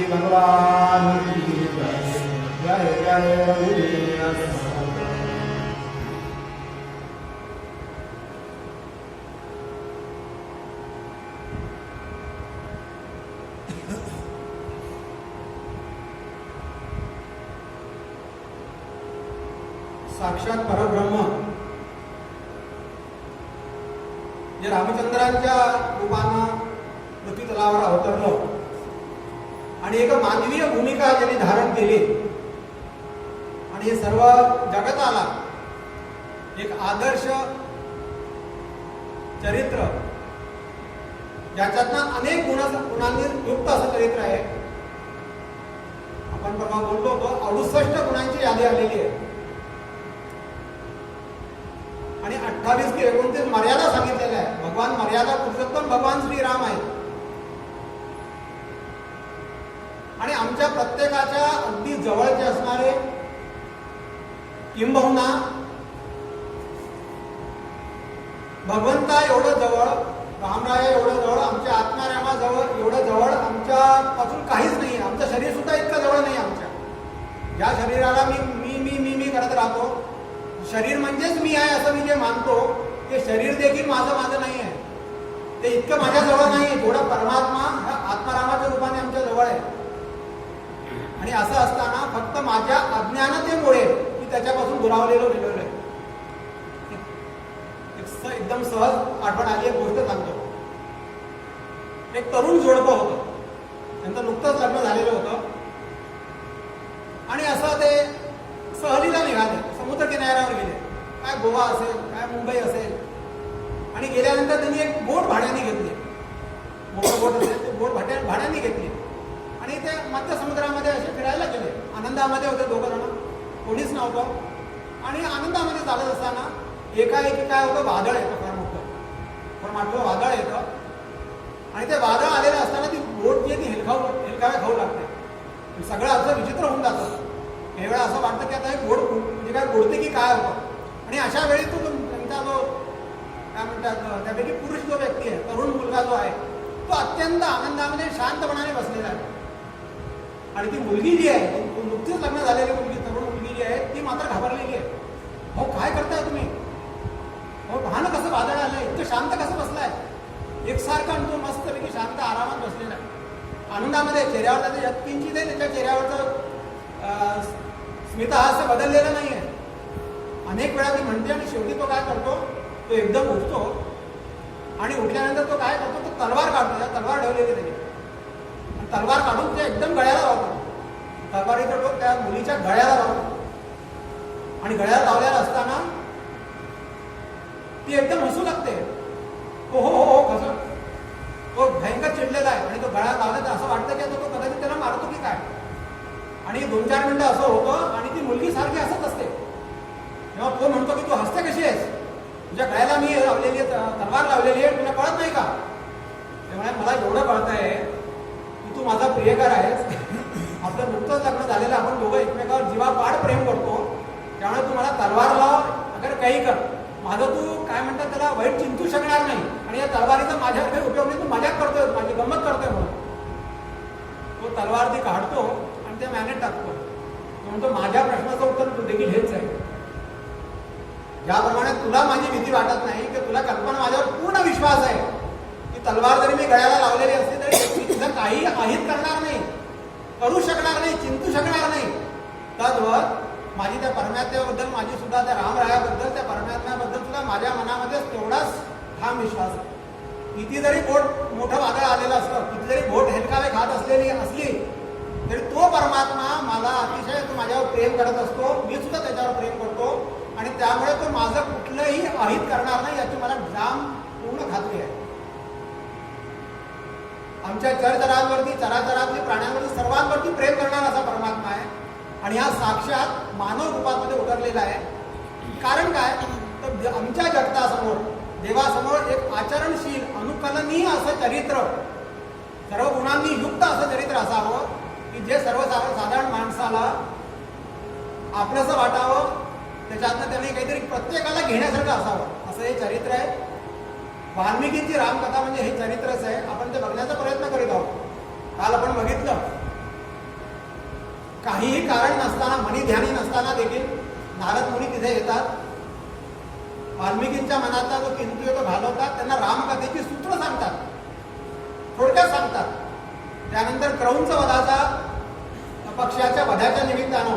भगवान की जय जय साक्षात परब्रह्म जे रामचंद्रांच्या रूपानं पृथ्वी तलावर अवतरलं आणि एक मानवीय भूमिका ज्यांनी धारण केली आणि हे सर्व जगताला एक आदर्श चरित्र ज्याच्यातनं अनेक गुणांनी युक्त असं चरित्र आहे. आपण परवा बोललो होतो 68 गुणांची यादी आलेली आहे आणि 28 की 29 मर्यादा सांगितलेल्या आहे. भगवान मर्यादा पुरुषोत्तम भगवान श्रीराम आहेत आणि आमच्या प्रत्येकाच्या अगदी जवळचे असणारे किंबहुना भगवंता एवढं जवळ, रामराया एवढं जवळ, आमच्या आत्मारामाजवळ एवढं जवळ आमच्यापासून काहीच नाही. आमचं शरीर सुद्धा इतकं जवळ नाही. आमच्या ज्या शरीराला मी करत राहतो, शरीर म्हणजेच मी आहे असं मी जे मानतो, ते शरीर देखील माझं नाही आहे. ते इतकं माझ्या जवळ नाही आहे जेवढा परमात्मा आत्मारामाच्या रूपाने आमच्या जवळ आहे. आणि असं असताना फक्त माझ्या अज्ञानतेमुळे मी त्याच्यापासून दुरावलेलो गेलेलो आहे. एकदम सहज आठवण आली एक गोष्ट सांगतो. एक तरुण जोडपं होतं, त्यांचं नुकतंच लग्न झालेलं होतं आणि असं ते सहलीला निघाले, समुद्र किनाऱ्यावर गेले. काय गोवा असेल, काय मुंबई असेल. आणि गेल्यानंतर त्यांनी एक बोट भाड्याने घेतली. बोट असेल ते बोट भाड्याने घेतली आणि ते मध्य समुद्रामध्ये असे फिरायला गेले. आनंदामध्ये होते दोघं जण, कोणीच नव्हतं. आणि आनंदामध्ये चालत असताना एकाएकी काय होतं, वादळ येतं, फार मोठं वादळ येतं आणि ते वादळ आलेलं असताना ती बोट जी आहे ती हेलकाव्या खाऊ लागते. सगळं असं विचित्र होऊन जातं. काही वेळा असं वाटतं की आता हे बोट म्हणजे काय गोडते की काय होतं. आणि अशा वेळी तो त्यांचा जो काय म्हणतात त्यापैकी पुरुष जो व्यक्ती आहे, तरुण मुलगा जो आहे, तो अत्यंत आनंदामध्ये शांतपणाने बसलेला आहे. आणि ती मुलगी जी आहे, नुकतीच लग्न झालेली मुलगी, तरुण मुलगी जी आहे, ती मात्र घाबरलेली आहे. हो काय करताय तुम्ही, हो पहा ना कसं वादळ आलंय, इतकं शांत कसं बसलाय. एकसारखा तो मस्तपैकी शांत आरामात बसलेला आहे, आनंदामध्ये. चेहऱ्यावर त्याच्या किंचित त्याच्या चेहऱ्यावरचं स्मितहास्य बदललेलं नाही आहे. अनेक वेळा ती म्हणते आणि शेवटी तो काय करतो, तो एकदम उठतो आणि उठल्यानंतर तो काय करतो, तो तलवार काढतो. त्या तलवार ठेवलेली त्याने, तलवार काढून ते एकदम गळ्याला लावतो. तलवारीचा टोक त्या मुलीच्या गळ्याला लावतो आणि गळ्याला लावलेला असताना ती एकदम हसू लागते. हो हो हो कसं तो भयंकर चिडलेला आहे आणि तो गळ्याला लावला तर असं वाटतं की आता तो कदाचित त्याला मारतो की काय. आणि 2-4 मिनिटं असं होतं आणि ती मुलगी सारखी हसत असते. तेव्हा तो म्हणतो की तू हसते कशी आहेस, तुझ्या गळ्याला मी लावलेली तलवार लावलेली आहे, तुला कळत नाही का. त्यामुळे मला एवढं कळत आहे की तू माझा प्रियकर आहेस. आपलं नुकतंच लग्न झालेलं, आपण दोघं एकमेकावर जीवापाड प्रेम करतो. त्यामुळे तू मला तलवार लाव, अगर काही कर, माझं तू काय म्हणतात त्याला वाईट चिंतू शकणार नाही. आणि या तलवारीचा माझ्यावर काही उपयोग नाही, तू मजाक करतोय, माझी गंमत करतोय म्हणून. तो तलवार ती काढतो आणि त्या मॅनेट टाकतो. तो म्हणतो माझ्या प्रश्नाचं उत्तर तू देखील हेच आहे. ज्याप्रमाणे तुला माझी भीती वाटत नाही, की तुला कल्पना माझ्यावर पूर्ण विश्वास आहे, तलवार जरी मी गळ्याला लावलेली असली तरी मी तुझं काही अहित करणार नाही, करू शकणार नाही, चिंतू शकणार नाही. तद्वत माझी त्या परमात्म्याबद्दल, माझी सुद्धा त्या रामरायाबद्दल, त्या परमात्म्याबद्दल सुद्धा माझ्या मनामध्ये तेवढाच ठाम विश्वास आहे. किती जरी बोट मोठं वादळ आलेलं असतं, किती जरी बोट हेलकावे खात असलेली असली तरी तो परमात्मा मला अतिशय तो माझ्यावर प्रेम करत असतो, मी सुद्धा त्याच्यावर प्रेम करतो आणि त्यामुळे तो माझं कुठलंही अहित करणार नाही याची मला जाम पूर्ण खात्री आहे. आमच्या चरचरांवरती, चराचरातली प्राण्यांवरती, सर्वांवरती प्रेम करणारा असा परमात्मा आहे आणि हा साक्षात मानव रूपामध्ये उतरलेला आहे. कारण काय तर आमच्या जगतासमोर, देवासमोर एक आचरणशील, अनुकलनीय असं चरित्र, सर्व गुणांनी युक्त असं चरित्र असावं की जे सर्वसाधारण माणसाला आपलंसं वाटावं, त्याच्यातनं त्याने काहीतरी प्रत्येकाला घेण्यासारखं असावं असं हे चरित्र आहे. वाल्मिकींची रामकथा म्हणजे हे चरित्रच आहे. आपण ते बघण्याचा प्रयत्न करीत आहोत. काल आपण बघितलं, काहीही कारण नसताना, मनी ध्यानी नसताना देखील नारद मुनी तिथे येतात. वाल्मिकींच्या मनातला जो किंतु तो घालवतात, त्यांना रामकथेची सूत्र सांगतात, थोडक्यात सांगतात. त्यानंतर क्रौंच वधाचा, पक्षाच्या वधाच्या निमित्तानं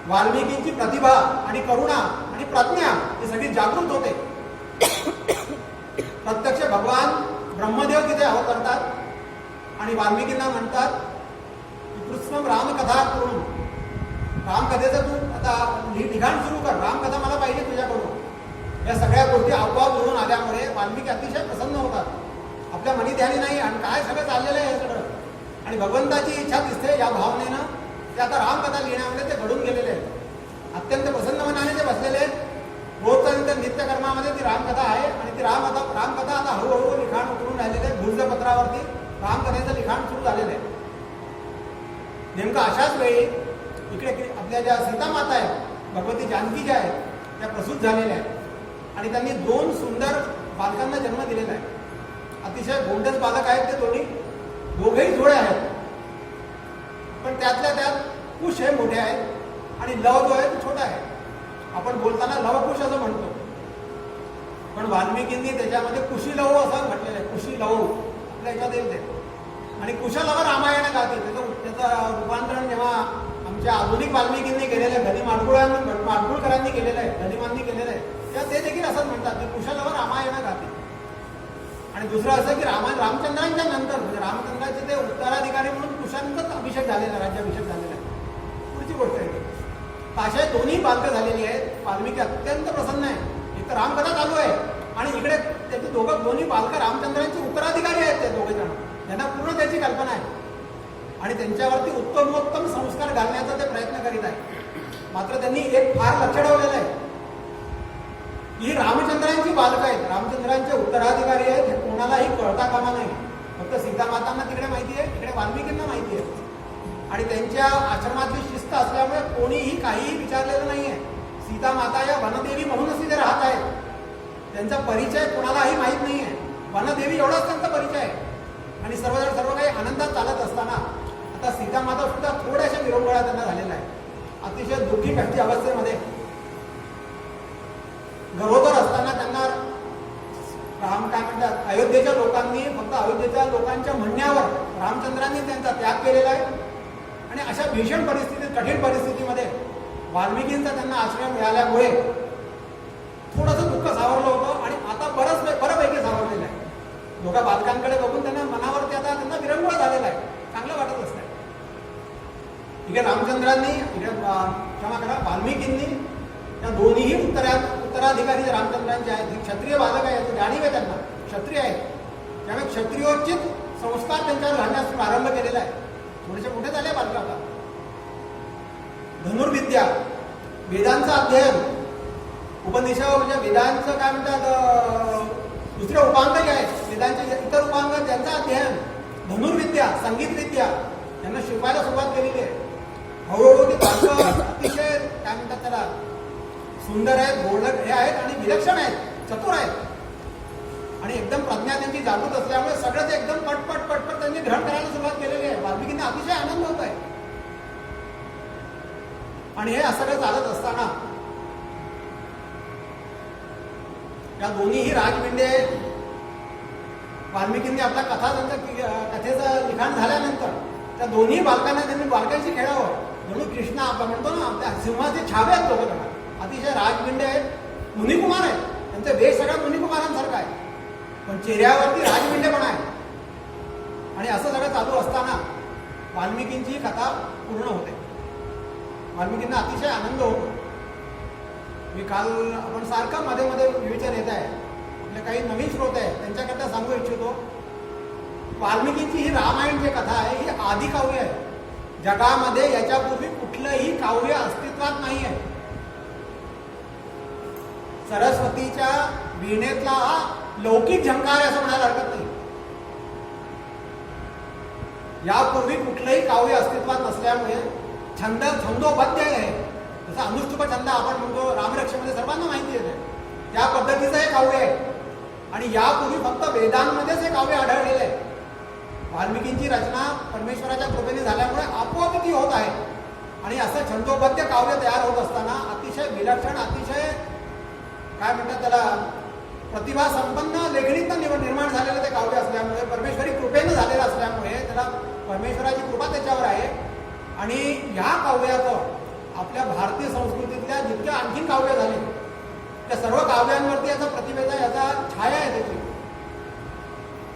वाल्मिकींची प्रतिभा आणि करुणा आणि प्रज्ञा ही सगळी जागृत होते. प्रत्यक्ष भगवान ब्रह्मदेव तिथे अवतरतात आणि वाल्मिकींना म्हणतात की कृष्ण रामकथा करून, रामकथेचं तू आता लिखाण सुरू कर, रामकथा मला पाहिजे तुझ्याकडून. या सगळ्या गोष्टी आपोआप घडून आल्यामुळे वाल्मिकी अतिशय प्रसन्न होतात. आपल्या मनी ध्यानी नाही आणि काय सगळं चाललेलं आहे हे सगळं आणि भगवंताची इच्छा दिसते या भावनेनं ते आता रामकथा लिहिण्यामध्ये ते घडून गेलेले आहेत. अत्यंत प्रसन्न मनाने ते बसलेले आहेत. रोजच्या नंतर नित्यकर्मामध्ये ती रामकथा आहे आणि ती रामकथा आता हळूहळू लिखाण उतरून राहिलेलं आहे. भुर्जपत्रावरती रामकथेचं लिखाण सुरू झालेलं आहे. नेमकं अशाच वेळी इकडे आपल्या ज्या सीतामाता आहेत, भगवती जानकी ज्या आहेत, त्या प्रसूत झालेल्या आहेत आणि त्यांनी 2 सुंदर बालकांना जन्म दिलेला आहे. अतिशय गोंडस बालक आहेत ते दोघेही जोडे आहेत. पण त्यातल्या त्यात कुश हे मोठे आहेत आणि लव जो आहे तो छोटा आहे. आपण बोलताना लवकुश असं म्हणतो, पण वाल्मिकींनी त्याच्यामध्ये कुशी लव असं म्हटलेलं आहे. कुशी लव आपल्या याच्यात येते आणि कुशलव रामायण गाते. त्याचं रूपांतरण जेव्हा आमच्या आधुनिक वाल्मिकींनी केलेलं आहे, गदी माडगुळकरांनी केलेलं आहे, गदिमांनी केलेलं आहे, तेव्हा ते देखील असंच म्हणतात की कुशलव रामायण गाते. आणि दुसरं असं की रामचंद्रांच्या नंतर म्हणजे रामचंद्राचे ते उत्तराधिकारी म्हणून कुशांचाच अभिषेक झालेला, राज्याभिषेक झालेला आहे. पुढची गोष्ट आहे. अशा दोन्ही बालकं झालेली आहेत. वाल्मिकी अत्यंत प्रसन्न आहे. एक तर रामकथा चालू आहे आणि इकडे त्याचे दोन्ही बालकं रामचंद्रांचे उत्तराधिकारी आहेत. ते दोघे जण, त्यांना पूर्ण त्याची कल्पना आहे आणि त्यांच्यावरती उत्तमोत्तम संस्कार घालण्याचा ते प्रयत्न करीत आहे. मात्र त्यांनी एक फार लक्ष ठेवलेलं आहे, ही रामचंद्रांची बालकं आहेत, रामचंद्रांचे उत्तराधिकारी आहेत, हे कोणालाही कळता कामा नाही. फक्त सीतामातांना तिकडे माहिती आहे, इकडे वाल्मिकींना माहिती आहे आणि त्यांच्या आश्रमातली शिस्त असल्यामुळे कोणीही काहीही विचारलेलं नाहीये. सीतामाता या वनदेवी म्हणूनच तिथे राहत आहेत. त्यांचा परिचय कोणालाही माहीत नाहीये. वनदेवी एवढाच त्यांचा परिचय आहे आणि सर्व काही आनंदात चालत असताना आता सीतामाता सुद्धा थोड्याशा विरंगुळा त्यांना झालेला आहे. अतिशय दुःखी कष्टी अवस्थेमध्ये गरोदर असताना त्यांना काय म्हणतात, अयोध्येच्या लोकांनी, फक्त अयोध्येच्या लोकांच्या म्हणण्यावर रामचंद्रांनी त्यांचा त्याग केलेला आहे आणि अशा भीषण परिस्थितीत, कठीण परिस्थितीमध्ये वाल्मिकींचा त्यांना आश्रय मिळाल्यामुळे थोडंसं दुःख सावरलं होतं आणि आता बऱ्यापैकी सावरलेलं आहे. दोघा बालकांकडे बघून त्यांना मनावरती आता त्यांना विरंगुळा झालेला आहे, चांगलं वाटत असतं. इकडे रामचंद्रांनी, इकडे क्षमा करा, वाल्मिकींनी त्या दोन्हीही उत्तराधिकारी रामचंद्रांचे आहेत, क्षत्रिय बालक आहेत, जाणीव आहे त्यांना, क्षत्रिय आहेत, त्यामुळे क्षत्रियोचित संस्कार त्यांच्यावर घालण्यास प्रारंभ केलेला आहे. थोडेसे मोठे झाले बालक आता. धनुर्विद्या, वेदांचं अध्ययन, उपनिषद म्हणजे वेदांचं काय म्हणतात, दुसरे उपांग जे आहेत, वेदांचे इतर उपांग त्यांचं अध्ययन, धनुर्विद्या, संगीत विद्या यांना शिकवायला सुरुवात केलेली आहे. हळूहळू ते बालक अतिशय काय म्हणतात त्याला, सुंदर आहेत, गोल्डन हे आहेत आणि विलक्षण आहेत, चतुर आहेत आणि एकदम प्रज्ञा त्यांची जागृत असल्यामुळे सगळं ते एकदम पटपट त्यांनी ग्रहण करायला सुरुवात केलेली आहे. वाल्मिकींना अतिशय आनंद होत आहे आणि हे सगळं चालत असताना या दोन्हीही राजपिंडे वाल्मिकींनी आपल्या कथेचं लिखाण झाल्यानंतर त्या दोन्ही बालकांना त्यांनी बालकांशी खेळावं म्हणून कृष्ण आपण म्हणतो ना त्या सिंहाचे छावे आहेत दोघं अतिशय राजबिंडे आहेत, मुनिकुमार आहेत, त्यांचा वेश सगळा मुनिकुमारांसारखा आहे, पण चेहऱ्यावरती राजबिंडेपणा आहे. आणि असं सगळं चालू असताना वाल्मिकींची कथा पूर्ण होते. वाल्मिकींना अतिशय आनंद होतो. मी काल आपण सारखं मध्ये मध्ये विवेचन येत आहे, आपले काही नवीन श्रोते आहेत त्यांच्याकरता सांगू इच्छितो, वाल्मिकींची ही रामायण जी कथा आहे ही आदिकाव्य आहे. जगामध्ये याच्यापूर्वी कुठलंही काव्य अस्तित्वात नाही आहे. सरस्वतीच्या वीणेतला हा लौकिक झंकार असं म्हणायला हरकत नाही. यापूर्वी कुठलंही काव्य अस्तित्वात नसल्यामुळे छंदोबद्ध आहे. जसं अनुष्टुप छंद आपण म्हणतो रामरक्षेमध्ये सर्वांना माहिती आहे, त्या पद्धतीचं हे काव्य आहे. आणि यापूर्वी फक्त वेदांमध्येच हे काव्य आढळलेलं आहे. वाल्मिकींची रचना परमेश्वराच्या कृपेने झाल्यामुळे आपोआप ती होत आहे. आणि असं छंदोबद्ध काव्य तयार होत असताना अतिशय विलक्षण, अतिशय काय म्हणतात त्याला, प्रतिभा संपन्न लेखणीतनं निर्माण झालेलं ते काव्य असल्यामुळे, परमेश्वरी कृपेनं झालेलं असल्यामुळे त्याला परमेश्वराची कृपा त्याच्यावर आहे. आणि ह्या काव्याचं आपल्या भारतीय संस्कृतीतल्या जितक्या आणखीन काव्य झाले त्या सर्व काव्यांवरती याचा प्रतिभेचा याचा छाया आहे त्याची.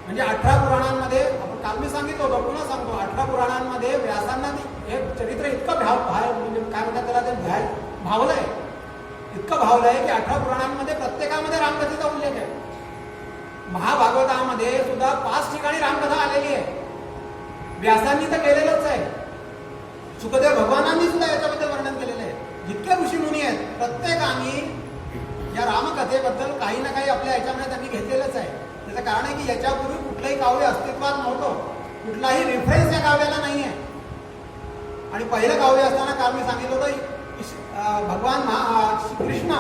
म्हणजे 18 पुराणांमध्ये आपण काल मी सांगितलं होतं, पुन्हा सांगतो, 18 पुराणांमध्ये व्यासांना हे चरित्र इतकं म्हणजे काय म्हणतात त्याला, ते भावलंय, इतकं भावलंय की 18 पुराणांमध्ये प्रत्येकामध्ये रामकथेचा उल्लेख आहे. महाभागवतामध्ये सुद्धा 5 ठिकाणी रामकथा आलेली आहे. व्यासांनी तर केलेलंच आहे, सुखदेव भगवानांनी सुद्धा याच्याबद्दल वर्णन केलेलं आहे. जितके ऋषीमुनी आहेत प्रत्येकाने या रामकथेबद्दल काही ना काही आपल्या याच्यामध्ये त्यांनी घेतलेलंच आहे. त्याचं कारण आहे की याच्यापूर्वी कुठलंही काव्य अस्तित्वात नव्हतं, कुठलाही रेफरन्स या काव्याला नाही आहे. आणि पहिलं काव्य असताना काल मी सांगितलं होतं, भगवान कृष्ण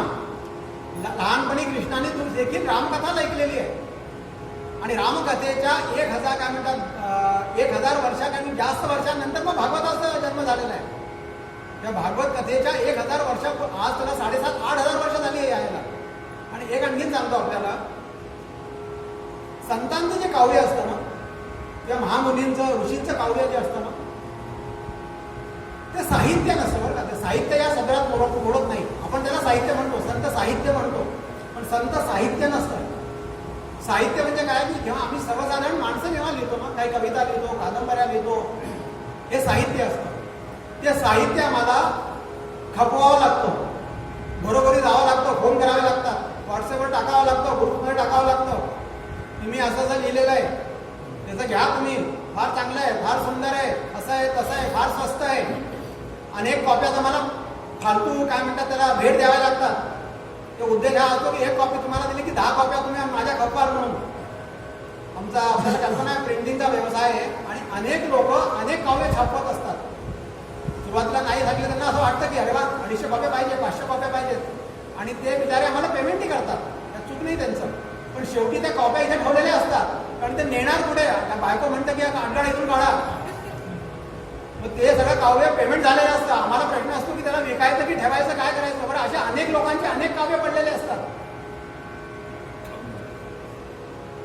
लहानपणी कृष्णाने देखील रामकथा ऐकलेली आहे. आणि रामकथेच्या 1000 काय म्हणतात 1000 वर्षांनी जास्त वर्षांनंतर मग भागवताचा जन्म झालेला आहे. त्या भागवत कथेच्या 1000 वर्षा आज त्याला 7,500-8,000 वर्ष झाली आहे यायला. आणि एक आणखीन सांगतो आपल्याला, संतांचं जे काव्य असतं ना, त्या महामुनींचं ऋषींचं काव्य जे असतं ना, ते साहित्य नसतं बरं का. ते साहित्य या सदरात मोडत नाही. आपण त्याला साहित्य म्हणतो, संत साहित्य म्हणतो, पण संत साहित्य नसतं. साहित्य म्हणजे काय की जेव्हा आम्ही सर्वसाधारण माणसं जेव्हा लिहितो ना, काही कविता लिहितो, कादंबऱ्या लिहितो, हे साहित्य असतं. ते साहित्य आम्हाला खपवावं लागतं, घरोघरी जावं लागतं, फोन करावे लागतात, व्हॉट्सअपवर टाकावं लागतं, ग्रुपमध्ये टाकावं लागतं, तुम्ही असं असं लिहिलेलं आहे, त्याचं घ्या तुम्ही, फार चांगलं आहे, फार सुंदर आहे, असं आहे तसं आहे, फार स्वस्त आहे. अनेक कॉप्या तुम्हाला फालतू काय म्हणतात त्याला भेट द्याव्या लागतात. ते उद्देश हा असतो की 1 कॉपी तुम्हाला दिली की 10 कॉप्या तुम्ही माझ्या खपवाल म्हणून. आमचा आपल्याला कल्पना आहे, प्रिंटिंगचा व्यवसाय आहे आणि अनेक लोक अनेक काव्य छापवत असतात. सुरुवातीला नाही झाले त्यांना असं वाटतं की अरे वा 250 कॉप्या पाहिजे, 500 कॉप्या पाहिजेत, आणि ते बिचारे आम्हाला पेमेंटही करतात, त्यात चूक नाही त्यांचं. पण शेवटी त्या कॉप्या इथे ठेवलेल्या असतात, कारण ते नेणार कुठे. बायको म्हणतं की कांडाळ इथून काढा, मग ते सगळं काव्य पेमेंट झालेलं असतं. आम्हाला प्रश्न असतो की त्याला विकायचं की ठेवायचं, काय करायचं. बरं, अशा अनेक लोकांचे अनेक काव्य पडलेले असतात.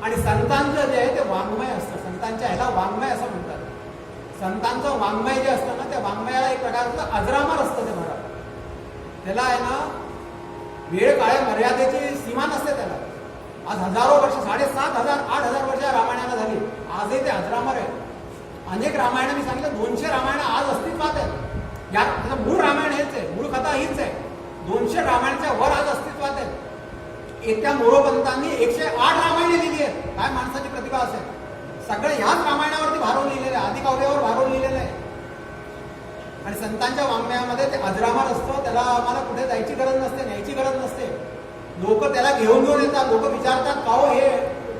आणि संतांचं जे आहे ते वाङ्मय असतं. संतांच्या ह्याला वाङ्मय असं म्हणतात. संतांचं वाङ्मय जे असतं ना, त्या वाङ्मयाला एक प्रकारचं अजरामर असतं. ते म्हणा त्याला आहे ना, वेळ काळ्या मर्यादेची सीमा नसते त्याला. आज हजारो वर्ष, 7,500-8,000 वर्ष रामायणाला झाली, आजही ते अजरामर आहे. अनेक रामायण मी सांगितलं, 200 रामायण आज अस्तित्वात आहेत. या त्याचं मूळ रामायण हेच आहे, मूळ कथा हीच आहे. 200 रामायणाच्या वर आज अस्तित्वात आहेत. एका मोरोपंतांनी 108 रामायणे लिहिली आहेत. काय माणसाची प्रतिभा असेल. सगळं ह्याच रामायणावरती भारून लिहिलेलं आहे, आदिकाव्यावर भारून लिहिलेलं आहे. आणि संतांच्या वाङ्मयामध्ये ते अजरामर असतं. त्याला आम्हाला कुठे जायची गरज नसते, न्यायची गरज नसते. लोक त्याला घेऊन येतात. लोक विचारतात का हो हे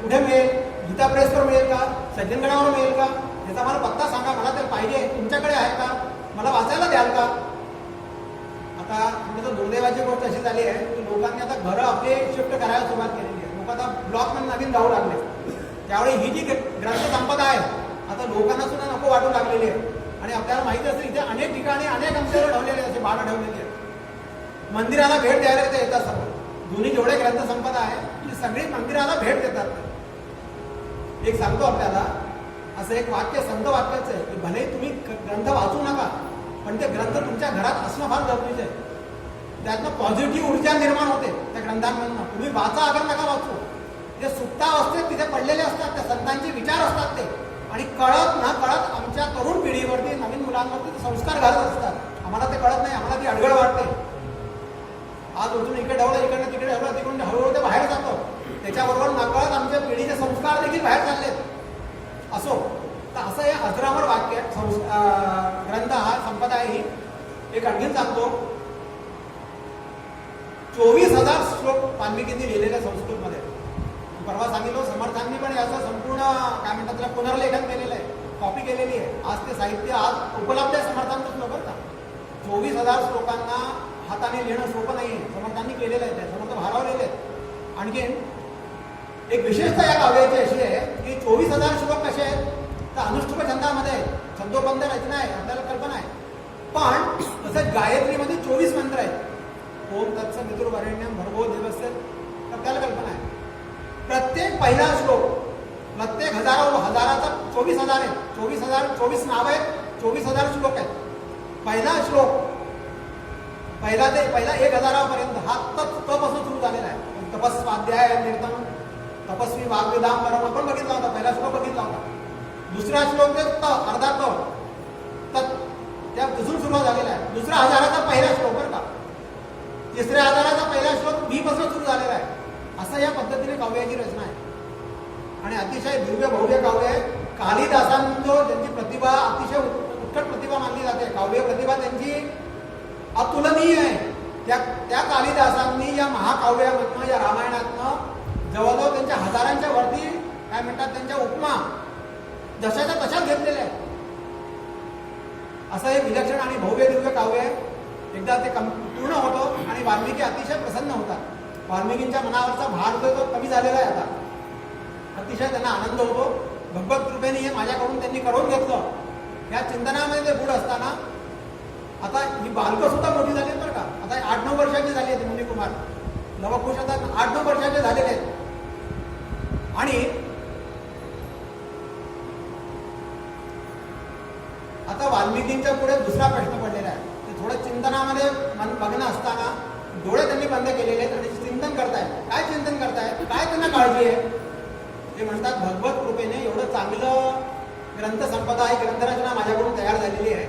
कुठे मिळेल, गीता प्रेसवर मिळेल का, सज्जनगडावर मिळेल का, त्याचा मला पत्ता सांगा, मला ते पाहिजे, तुमच्याकडे आहे का, मला वाचायला द्याल का. आता म्हणजे दुर्दैवाची गोष्ट अशी झाली आहे की लोकांनी आता घरं आपले शिफ्ट करायला सुरुवात केलेली आहे. लोक आता ब्लॉकमध्ये नवीन राहू लागले. त्यावेळी ही जी ग्रंथ संपदा आहे आता लोकांना सुद्धा नको वाटू लागलेली आहे. आणि आपल्याला माहिती असेल इथे अनेक ठिकाणी अनेक अंशावर ठेवलेले असे बाण ठेवलेले आहेत. मंदिराला भेट द्यायला ते येतात सर्व. जुनी जेवढे ग्रंथ संपदा आहे ती सगळी मंदिराला भेट देतात. एक सांगतो आपल्याला, असं एक वाक्य संत वाक्याचं आहे की भले तुम्ही ग्रंथ वाचू नका, पण ते ग्रंथ तुमच्या घरात असणं फार गरजेचं आहे. त्यातनं पॉझिटिव्ह ऊर्जा निर्माण होते त्या ग्रंथांमधनं. तुम्ही वाचा अगर नका वाचू, जे सुप्तावस्थेत तिथे पडलेले असतात, त्या संतांचे विचार असतात ते, आणि कळत न कळत आमच्या तरुण पिढीवरती, नवीन मुलांवरती ते संस्कार घालत असतात. आम्हाला ते कळत नाही, आम्हाला ती अडगळ वाटते. आज उठून इकडे ढवलं, इकडनं तिकडे ढवलं, तिकडून हळूहळू ते बाहेर जातो. त्याच्याबरोबर नकळत आमच्या पिढीचे संस्कार देखील बाहेर चाललेत असो. तर असं हे अजरामर वाक्य ग्रंथ हा संपदा आहे ही. एक आणखीन सांगतो, 24,000 श्लोक वाल्मिकींनी लिहिलेले संस्कृतमध्ये. परवा सांगितलं समर्थांनी पण याचं संपूर्ण काय म्हणतात त्याला पुनर्लेखन केलेलं आहे, कॉपी केलेली आहे. आज ते साहित्य आज उपलब्ध आहे समर्थांचं बरं का. 24,000 श्लोकांना हाताने लिहिणं सोपं नाही आहे, समर्थांनी केलेलं आहे, ते समर्थ भारावलेले आहेत. आणखीन एक विशेषता या काव्याची अशी आहे की 24,000 श्लोक कसे आहेत, तर अनुष्टुप छंदामध्ये आहेत, छंदोबंध रचना आहे, आपल्याला कल्पना आहे. पण तसंच गायत्रीमध्ये 24 मंत्र आहेत. ओम तत्सवितुर्वरेण्यं भर्गो देवस्य, तर त्याला कल्पना आहे. प्रत्येक पहिला श्लोक, प्रत्येक हजाराचा 24,000 आहेत, 24 नावं आहेत, 24,000 श्लोक आहेत. पहिला श्लोक पहिला 1,000 पर्यंत हा तपासून सुरू झालेला आहे. तपस्वाध्याय निर्तम तपस्वी वाग्विदाम परम आपण बघितला होता, पहिला श्लोक बघितला होता. दुसरा श्लोक ते अर्धा तप त्या तिथून सुरुवात झालेला आहे. दुसरा 1,000चा पहिला श्लोक बरं का. तिसऱ्या 1,000चा पहिला श्लोक बी पासून सुरू झालेला आहे. असं या पद्धतीने काव्याची रचना आहे आणि अतिशय दिव्य भव्य काव्य आहे. कालिदासांचं त्यांची प्रतिभा अतिशय उत्कट प्रतिभा मानली जाते. काव्य प्रतिभा त्यांची अतुलनीय आहे. त्या कालिदासांनी या महाकाव्यामधनं, या रामायणातनं जवळजवळ त्यांच्या हजारांच्या वरती काय म्हणतात त्यांच्या उपमा जशाच्या तशाच घेतलेल्या आहेत. असं हे विलक्षण आणि भव्य दिव्य काव्य आहे. एकदा ते पूर्ण होतं आणि वाल्मिकी अतिशय प्रसन्न होतात. वाल्मिकींच्या मनावरचा भार जो तो कमी झालेला आहे आता. अतिशय त्यांना आनंद होतो. भगवत कृपेने हे माझ्याकडून त्यांनी करून घेतलं. या चिंतनामध्ये ते बुड असताना आता ही बालकं सुद्धा मोठी झाली आहेत बरं का. आता 8-9 वर्षाची झाली आहेत मुनिकुमार. लवकुश आता 8-9 वर्षाचे झालेले आहेत. आणि आता वाल्मिकींच्या पुढे दुसरा प्रश्न पडलेला आहे. ते थोडं चिंतनामध्ये मन बघणं असताना डोळे त्यांनी बंद केलेले आहेत आणि चिंतन करतायत. काय चिंतन करतायत, काय त्यांना काळजी आहे. ते म्हणतात भगवत कृपेने एवढं चांगलं ग्रंथसंपदा ही ग्रंथरचना माझ्याकडून तयार झालेली आहे.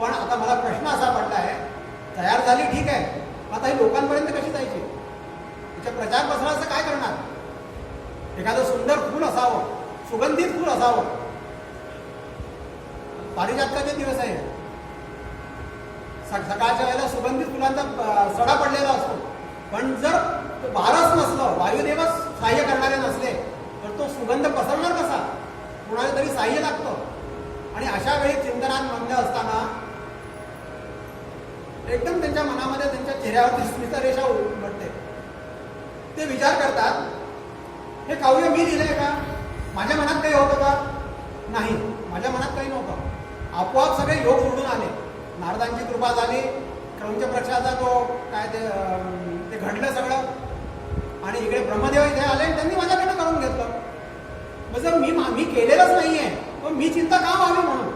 पण आता मला प्रश्न असा पडला आहे, तयार झाली ठीक आहे, आता ही लोकांपर्यंत कशी जायची, त्याच्या प्रचार प्रसाराचं काय करणार. एखादं सुंदर फूल असावं, सुगंधित फूल असावं. पारिजातकाचे दिवस आहे, सकाळच्या वेळेला सुगंधित फुलांचा सडा पडलेला असतो. पण जर वारच नसलं, वायुदेवच सहाय्य करणारे नसले तर तो सुगंध पसरणार कसा. कुणाला तरी सहाय्य लागतं. आणि अशा वेळी चिंतनात मग्न असताना एकदम त्यांच्या मनामध्ये त्यांच्या चेहऱ्यावरती स्मितरेषा उमटते. ते विचार करतात, हे काव्य मी लिहिलंय का, माझ्या मनात काही होतं का. नाही, माझ्या मनात काही नव्हतं. आपोआप सगळे योग जोडून आले. नारदांची कृपा झाली, क्रौंच पक्षाचा तो काय ते घडलं सगळं. आणि इकडे ब्रह्मदेव इथे आले आणि त्यांनी माझ्याकडनं करून घेतलं. म्हणजे मी केलेलंच नाहीये, पण मी चिंता का व्हावी म्हणून.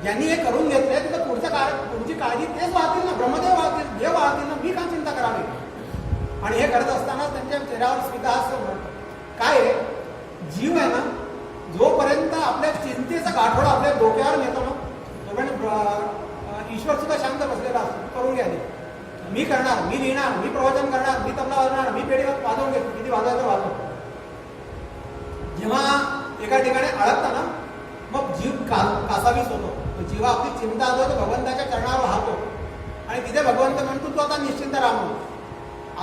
ज्यांनी हे करून घेतलंय तिथं पुढची काळजी तेच वाहतील ना, ब्रह्मदेव वाहतील, देव वाहतील ना, मी का चिंता करावी. आणि हे करत असताना त्यांच्या चेहऱ्यावर स्मितहास्य उमटतं. काय आहे, जीव आहे ना, जोपर्यंत आपल्या चिंतेचा गाठोडा आपल्या डोक्यावर नेतो ना, तोपर्यंत ईश्वर सुद्धा शांत बसलेला असतो. करून घ्या, मी करणार, मी लिहिणार, मी प्रवचन करणार, मी तबला वाजवणार, मी पेढीवर वाजवून घेतो, किती वाजवायचं वाजवतो. जेव्हा एका ठिकाणी अडकता ना, मग जीव कासावीस होतो. जेव्हा आपली चिंता असतो तो भगवंताच्या चरणावर राहतो आणि तिथे भगवंत म्हणतो तू आता निश्चिंत राहा म्हणून.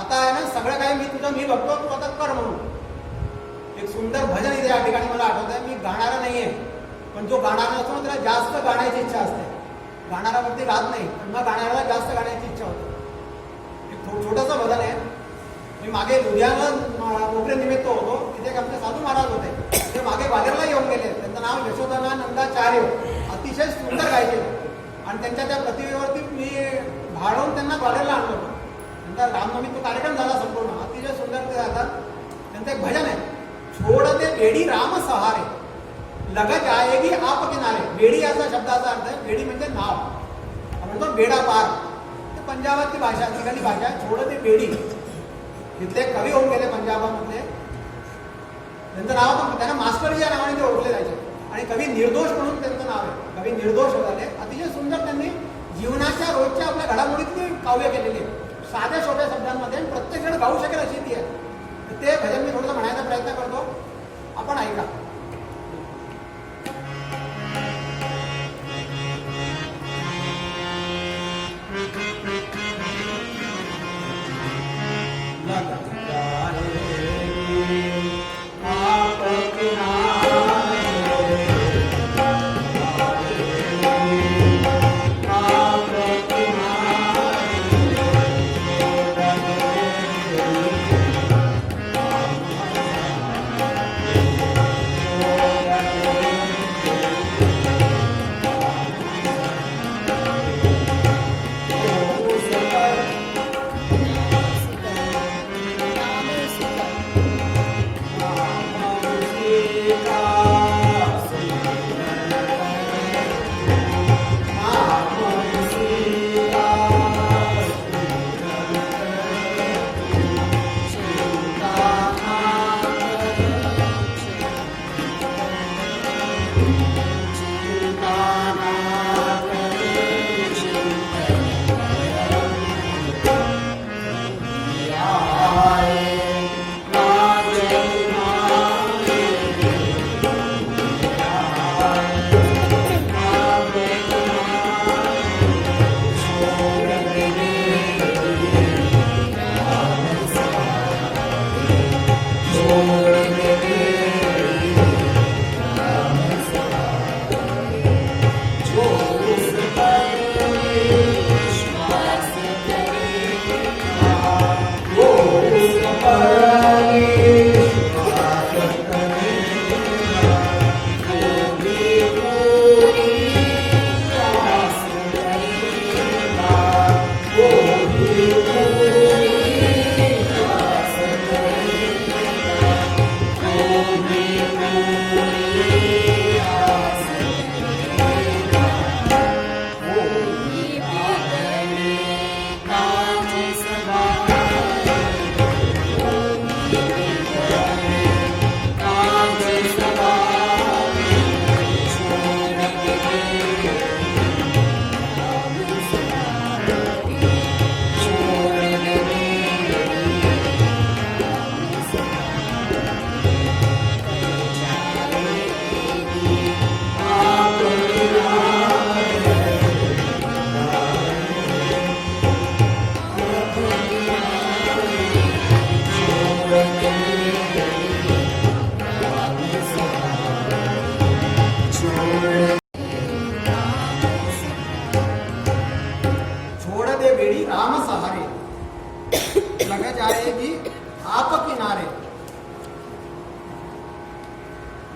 आता आहे ना, सगळं काही मी बघतो, तू आता कर म्हणून. एक सुंदर भजन इथे या ठिकाणी मला आठवत आहे. मी गाणारा नाहीये, पण जो गाणारा असतो ना त्याला जास्त गाण्याची इच्छा असते. गाणारावरती राहत नाही, पण मग गाणाऱ्याला जास्त गाण्याची इच्छा होते. एक छोटंसं भजन आहे. मी मागे लुधियाना नोकरीनिमित्त होतो. तिथे आमचे साधू महाराज होते. ते मागे ग्वाल्हेरला येऊन गेले. त्यांचं नाव यशोधनानंदाचार्य. अतिशय सुंदर गायचे. आणि त्यांच्या त्या प्रतिमेवरती मी भाडवून त्यांना ग्वाल्हेरला आणलं होतं. त्यांचा रामनवमी तो कार्यक्रम झाला संपूर्ण. अतिशय सुंदर ते जातात. त्यांचं एक भजन आहे, छोड दे बेडी राम सहारे लग जाएगी आप किनारे. बेडी याचा शब्दाचा अर्थ आहे, बेडी म्हणजे नाव. आपण म्हणतो बेडा पार. ते पंजाबातली भाषा, तिकडली भाषा आहे. छोड ते बेडी. तिथले कवी होऊन गेले पंजाबामधले. त्यांचं नाव पण त्यांना मास्टरजी या नावाने ते ओळखले जायचे. आणि कवी निर्दोष म्हणून त्यांचं नाव आहे. कवी निर्दोष झाले. अतिशय सुंदर त्यांनी जीवनाच्या रोजच्या आपल्या घडामोडीतली काव्य केलेली आहे. साध्या छोट्या शब्दांमध्ये प्रत्येक जण गाऊ शकेल अशी ती आहे. ते भजन मी थोडंसं म्हणायचा प्रयत्न करतो, आपण ऐका.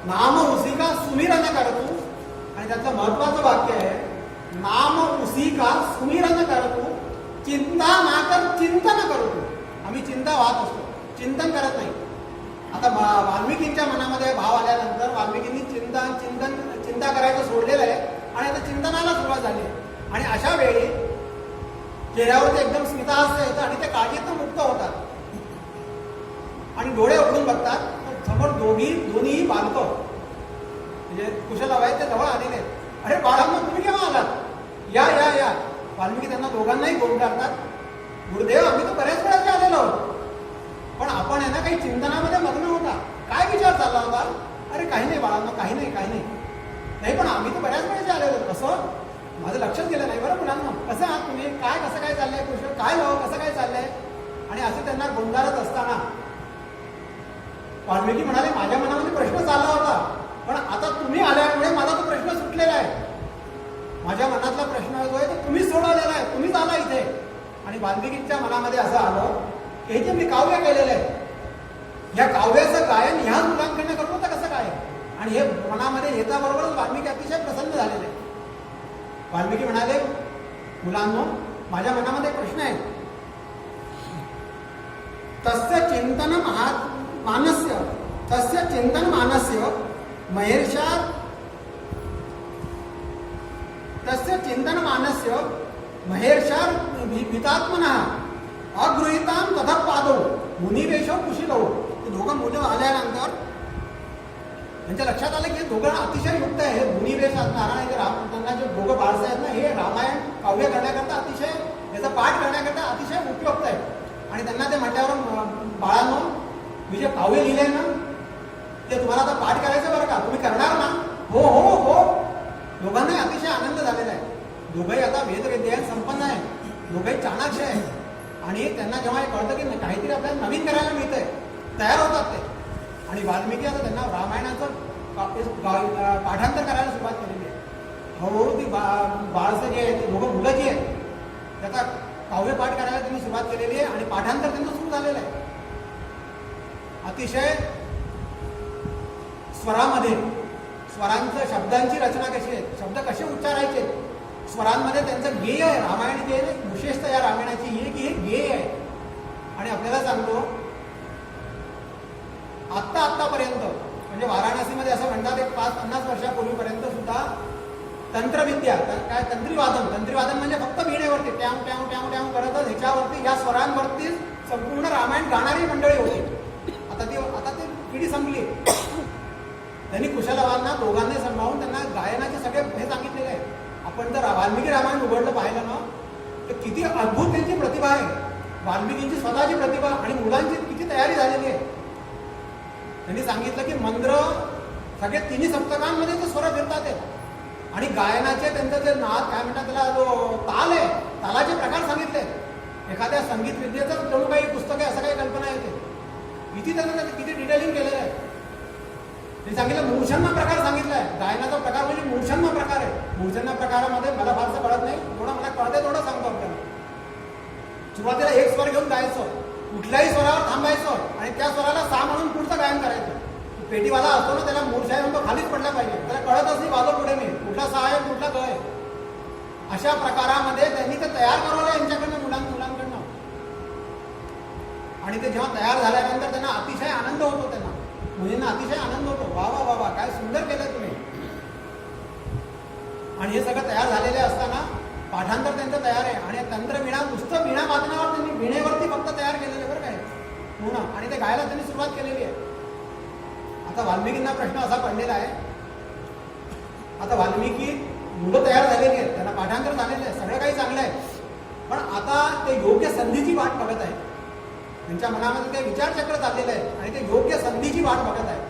नाम उसी का सुमिरन कर तू, आणि त्याचं महत्वाचं वाक्य आहे, नाम उसी का सुमिरन कर तू, चिंता ना कर चिंतन करू तू. आम्ही चिंता वाहत असतो, चिंतन करत नाही. आता वाल्मिकींच्या मनामध्ये भाव आल्यानंतर वाल्मिकींनी चिंता करायचं सोडलेलं आहे आणि आता चिंतनाला सुरुवात झाली आहे. आणि अशा वेळी चेहऱ्यावरती एकदम स्मितहास्य येतं आणि ते काळजीतून मुक्त होतात आणि डोळे उघडून बघतात. समोर दोन्हीही बालकं म्हणजे कुशल आहेत ते जवळ आलेले आहेत. अरे बाळांना तुम्ही केव्हा आलात? या या या. वाल्मिकी त्यांना दोघांनाही गोड करतात. गुरुदेव आम्ही तर बऱ्याच वेळाचे आलेलो आहोत, पण आपण आहे ना काही चिंतनामध्ये मग्न होता. काय विचार चालला होता? अरे काही नाही बाळांना, काही नाही काही नाही. नाही पण आम्ही तर बऱ्याच वेळाचे आलेलो. कसं? माझं लक्षच गेलं नाही बरं मुलांना. कसं आहात तुम्ही? काय कसं काय चाललंय? कुशल काय भाऊ कसं काय चाललंय? आणि असं त्यांना गोंधारत असताना वाल्मिकी म्हणाले, माझ्या मनामध्ये प्रश्न चालला होता, पण आता तुम्ही आल्यामुळे मला तो प्रश्न सुटलेला आहे. माझ्या मनातला प्रश्न जो आहे तो तुम्हीच सोडवलेला आहे, तुम्हीच आला इथे. आणि वाल्मिकींच्या मनामध्ये असं आलं, हे जे मी काव्य केलेलं आहे, या काव्याचं गायन ह्या मुलांकडनं करतो तर कसं काय? आणि हे मनामध्ये येताबरोबरच वाल्मिकी अतिशय प्रसन्न झालेले. वाल्मिकी म्हणाले, मुलांनो माझ्या मनामध्ये प्रश्न आहे. तस्य चिंतन मानस्य तस्य चिंतनमानस्य महेर्षार तस्य चिंतनमानस्य महेर्षार वितात्मनः अगृहीतां तथा पादौ मुनिवेशो कुशितौ. ते दोघं मुलं आल्यानंतर त्यांच्या लक्षात आलं की हे दोघं अतिशय युक्त आहे. हे मुनिवेश असणार आणि त्यांना जे दोघं बाळसं आहेत ना, हे रामायण काव्य करण्याकरता अतिशय, याचा पाठ करण्याकरता अतिशय उपयुक्त आहे. आणि त्यांना ते म्हटल्यावर, बाळांनो मी जे काव्य लिहिले ना ते तुम्हाला आता पाठ करायचं बरं का, तुम्ही करणार ना? हो हो हो. दोघांनाही अतिशय आनंद झालेला आहे. दोघंही आता वेदविद्येत संपन्न आहे, दोघंही चाणाक्ष आहे. आणि त्यांना जेव्हा हे कळतं की काहीतरी आपल्याला नवीन करायला मिळतंय, तयार होतात ते. आणि वाल्मिकी आता त्यांना रामायणाचं पाठांतर करायला सुरुवात केलेली आहे. हळूहळू ती बाळसं जे आहे, ते दोघं मुलं जी आहेत त्याचा काव्यपाठ करायला त्यांनी सुरुवात केलेली आहे आणि पाठांतर त्यांचं सुरू झालेलं आहे. अतिशय स्वरामध्ये, स्वरांचं, शब्दांची रचना कशी आहे, शब्द कसे उच्चारायचे, स्वरांमध्ये त्यांचं गेय आहे. रामायण जे आहे विशेषतः या रामायणाची ही की हे गेय आहे. आणि आपल्याला सांगतो आत्तापर्यंत, म्हणजे वाराणसीमध्ये असं म्हणतात एक 50 वर्षापूर्वीपर्यंत सुद्धा तंत्रविद्या, काय तंत्रीवादन म्हणजे फक्त वीणेवरती ट्याव ट्याव ट्याव ट्याव करतच ह्याच्यावरती, या स्वरांवरती संपूर्ण रामायण गाणारी मंडळी होती. आता ती पिढी संपली. त्यांनी कुशलवांना दोघांनी सांभाळून त्यांना गायनाचे सगळे हे सांगितलेले आहे. आपण जर वाल्मिकी रामायण उघडलं पाहिलं ना तर किती अद्भुत त्यांची प्रतिभा आहे. वाल्मिकींची स्वतःची प्रतिभा आणि मुलांची किती तयारी झालेली आहे. त्यांनी सांगितलं की मंद्र सगळे तिन्ही सप्तकांमध्ये ते स्वर फिरतात आहेत. आणि गायनाचे त्यांचं जे नाद काय म्हणतात त्याला, जो ताल आहे, तालाचे प्रकार सांगितले. एखाद्या संगीत विद्येचं जणू काही पुस्तक आहे असं काही कल्पना येते. किती डिटेलिंग केलेलं आहे. मी सांगितलं मूर्छन्म प्रकार सांगितलाय. गायनाचा प्रकार म्हणजे मूर्छन्म प्रकार आहे. मूर्छन्म प्रकारामध्ये मला फारसं कळत नाही, थोडं मला कळतंय तेवढं सांगतो आपल्याला. सुरुवातीला एक स्वर घेऊन गायचं, कुठल्याही स्वरावर थांबायचं आणि त्या स्वराला सा म्हणून पुढचं गायन करायचं. पेटीवाला असतो ना, त्याला मूर्छा येऊन तो खालीच पडला पाहिजे, त्याला कळतच नाही वाजव पुढे मी कुठला सा आहे कुठला ग आहे. अशा प्रकारामध्ये त्यांनी ते तयार करवलं यांच्याकडनं, मुलांकडनं. आणि ते जेव्हा तयार झाल्यानंतर त्यांना अतिशय आनंद होतो, त्यांना मुलींना अतिशय आनंद होतो. वा वा वा वा, काय सुंदर केलं तुम्ही. आणि हे सगळं तयार झालेले असताना पाठांतर त्यांचं तयार आहे. आणि तंत्रवीणा, नुसतं वीणा वादनावर त्यांनी वीणेवरती फक्त तयार केलेले बरं काय पूर्ण. आणि ते गायला त्यांनी सुरुवात केलेली आहे. आता वाल्मिकींना प्रश्न असा पडलेला आहे, आता वाल्मिकी मुलं तयार झालेली आहेत, त्यांना पाठांतर झालेलं आहे, सगळं काही चांगलं आहे. पण आता ते योग्य संधीची वाट बघत आहे. त्यांच्या मनामध्ये ते विचारचक्र चाललेलं आहे आणि ते योग्य संधीची वाट बघत आहे.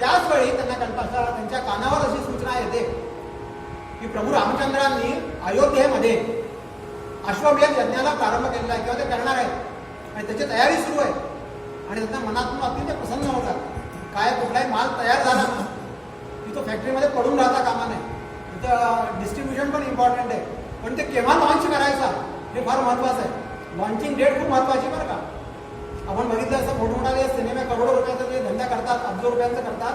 त्याच वेळी त्यांना कल्पना, त्यांच्या कानावर अशी सूचना येते की प्रभू रामचंद्रांनी अयोध्येमध्ये अश्वमेध यज्ञाला प्रारंभ केलेला आहे किंवा ते करणार आहेत आणि त्याची तयारी सुरू आहे. आणि त्यांच्या मनातून अत्यंत प्रसन्न होतात. काय कुठलाही माल तयार झाला ना की तो फॅक्टरीमध्ये पडून राहता कामा नये. तिथं डिस्ट्रीब्युशन पण इम्पॉर्टंट आहे, पण ते केव्हा लॉन्च करायचा हे फार महत्त्वाचं आहे. लॉन्चिंग डेट खूप महत्त्वाची बरं का. आपण बघितलं असं मोठमोठाले सिनेमे करोडो रुपयाचा जे धंदा करतात, अब्ज रुपयांचं करतात,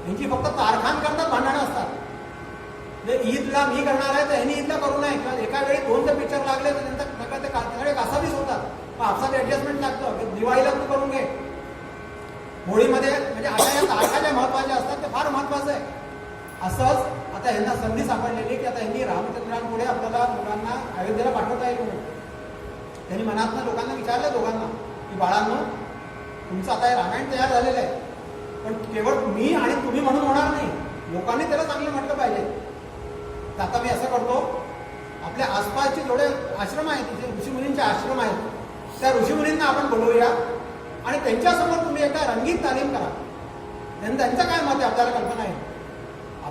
यांची फक्त तारखांकरता भांडणं असतात. जे ईदला मी करणार आहे तर ह्यांनी ईदला करू नये, किंवा एका वेळी 2 जर पिक्चर लागले तर त्यांचं ते सगळे कासावीस होतात. मग आपसात ऍडजस्टमेंट लागतं. दिवाळीला तू करून घे, होळीमध्ये, म्हणजे अशा या तारखा ज्या महत्वाच्या असतात ते फार महत्वाचं आहे. असंच आता यांना संधी सापडलेली की आता यांनी रामचंद्रांपुढे आपल्याला मुलांना अयोध्येला पाठवता येईल म्हणून त्यांनी मनातनं लोकांना विचारलं, दोघांना, की बाळांनो तुमचं आता हे रामायण तयार झालेलं आहे, पण केवळ मी आणि तुम्ही म्हणून होणार नाही, लोकांनी त्याला चांगलं म्हटलं पाहिजे. तर आता मी असं करतो, आपल्या आसपासचे जेवढे आश्रम आहेत, तिथे ऋषीमुनींचे आश्रम आहेत, त्या ऋषीमुनींना आपण बोलवूया आणि त्यांच्यासमोर तुम्ही एका रंगीत तालीम करा. त्यांचं काय मत आहे आपल्याला कल्पना आहे.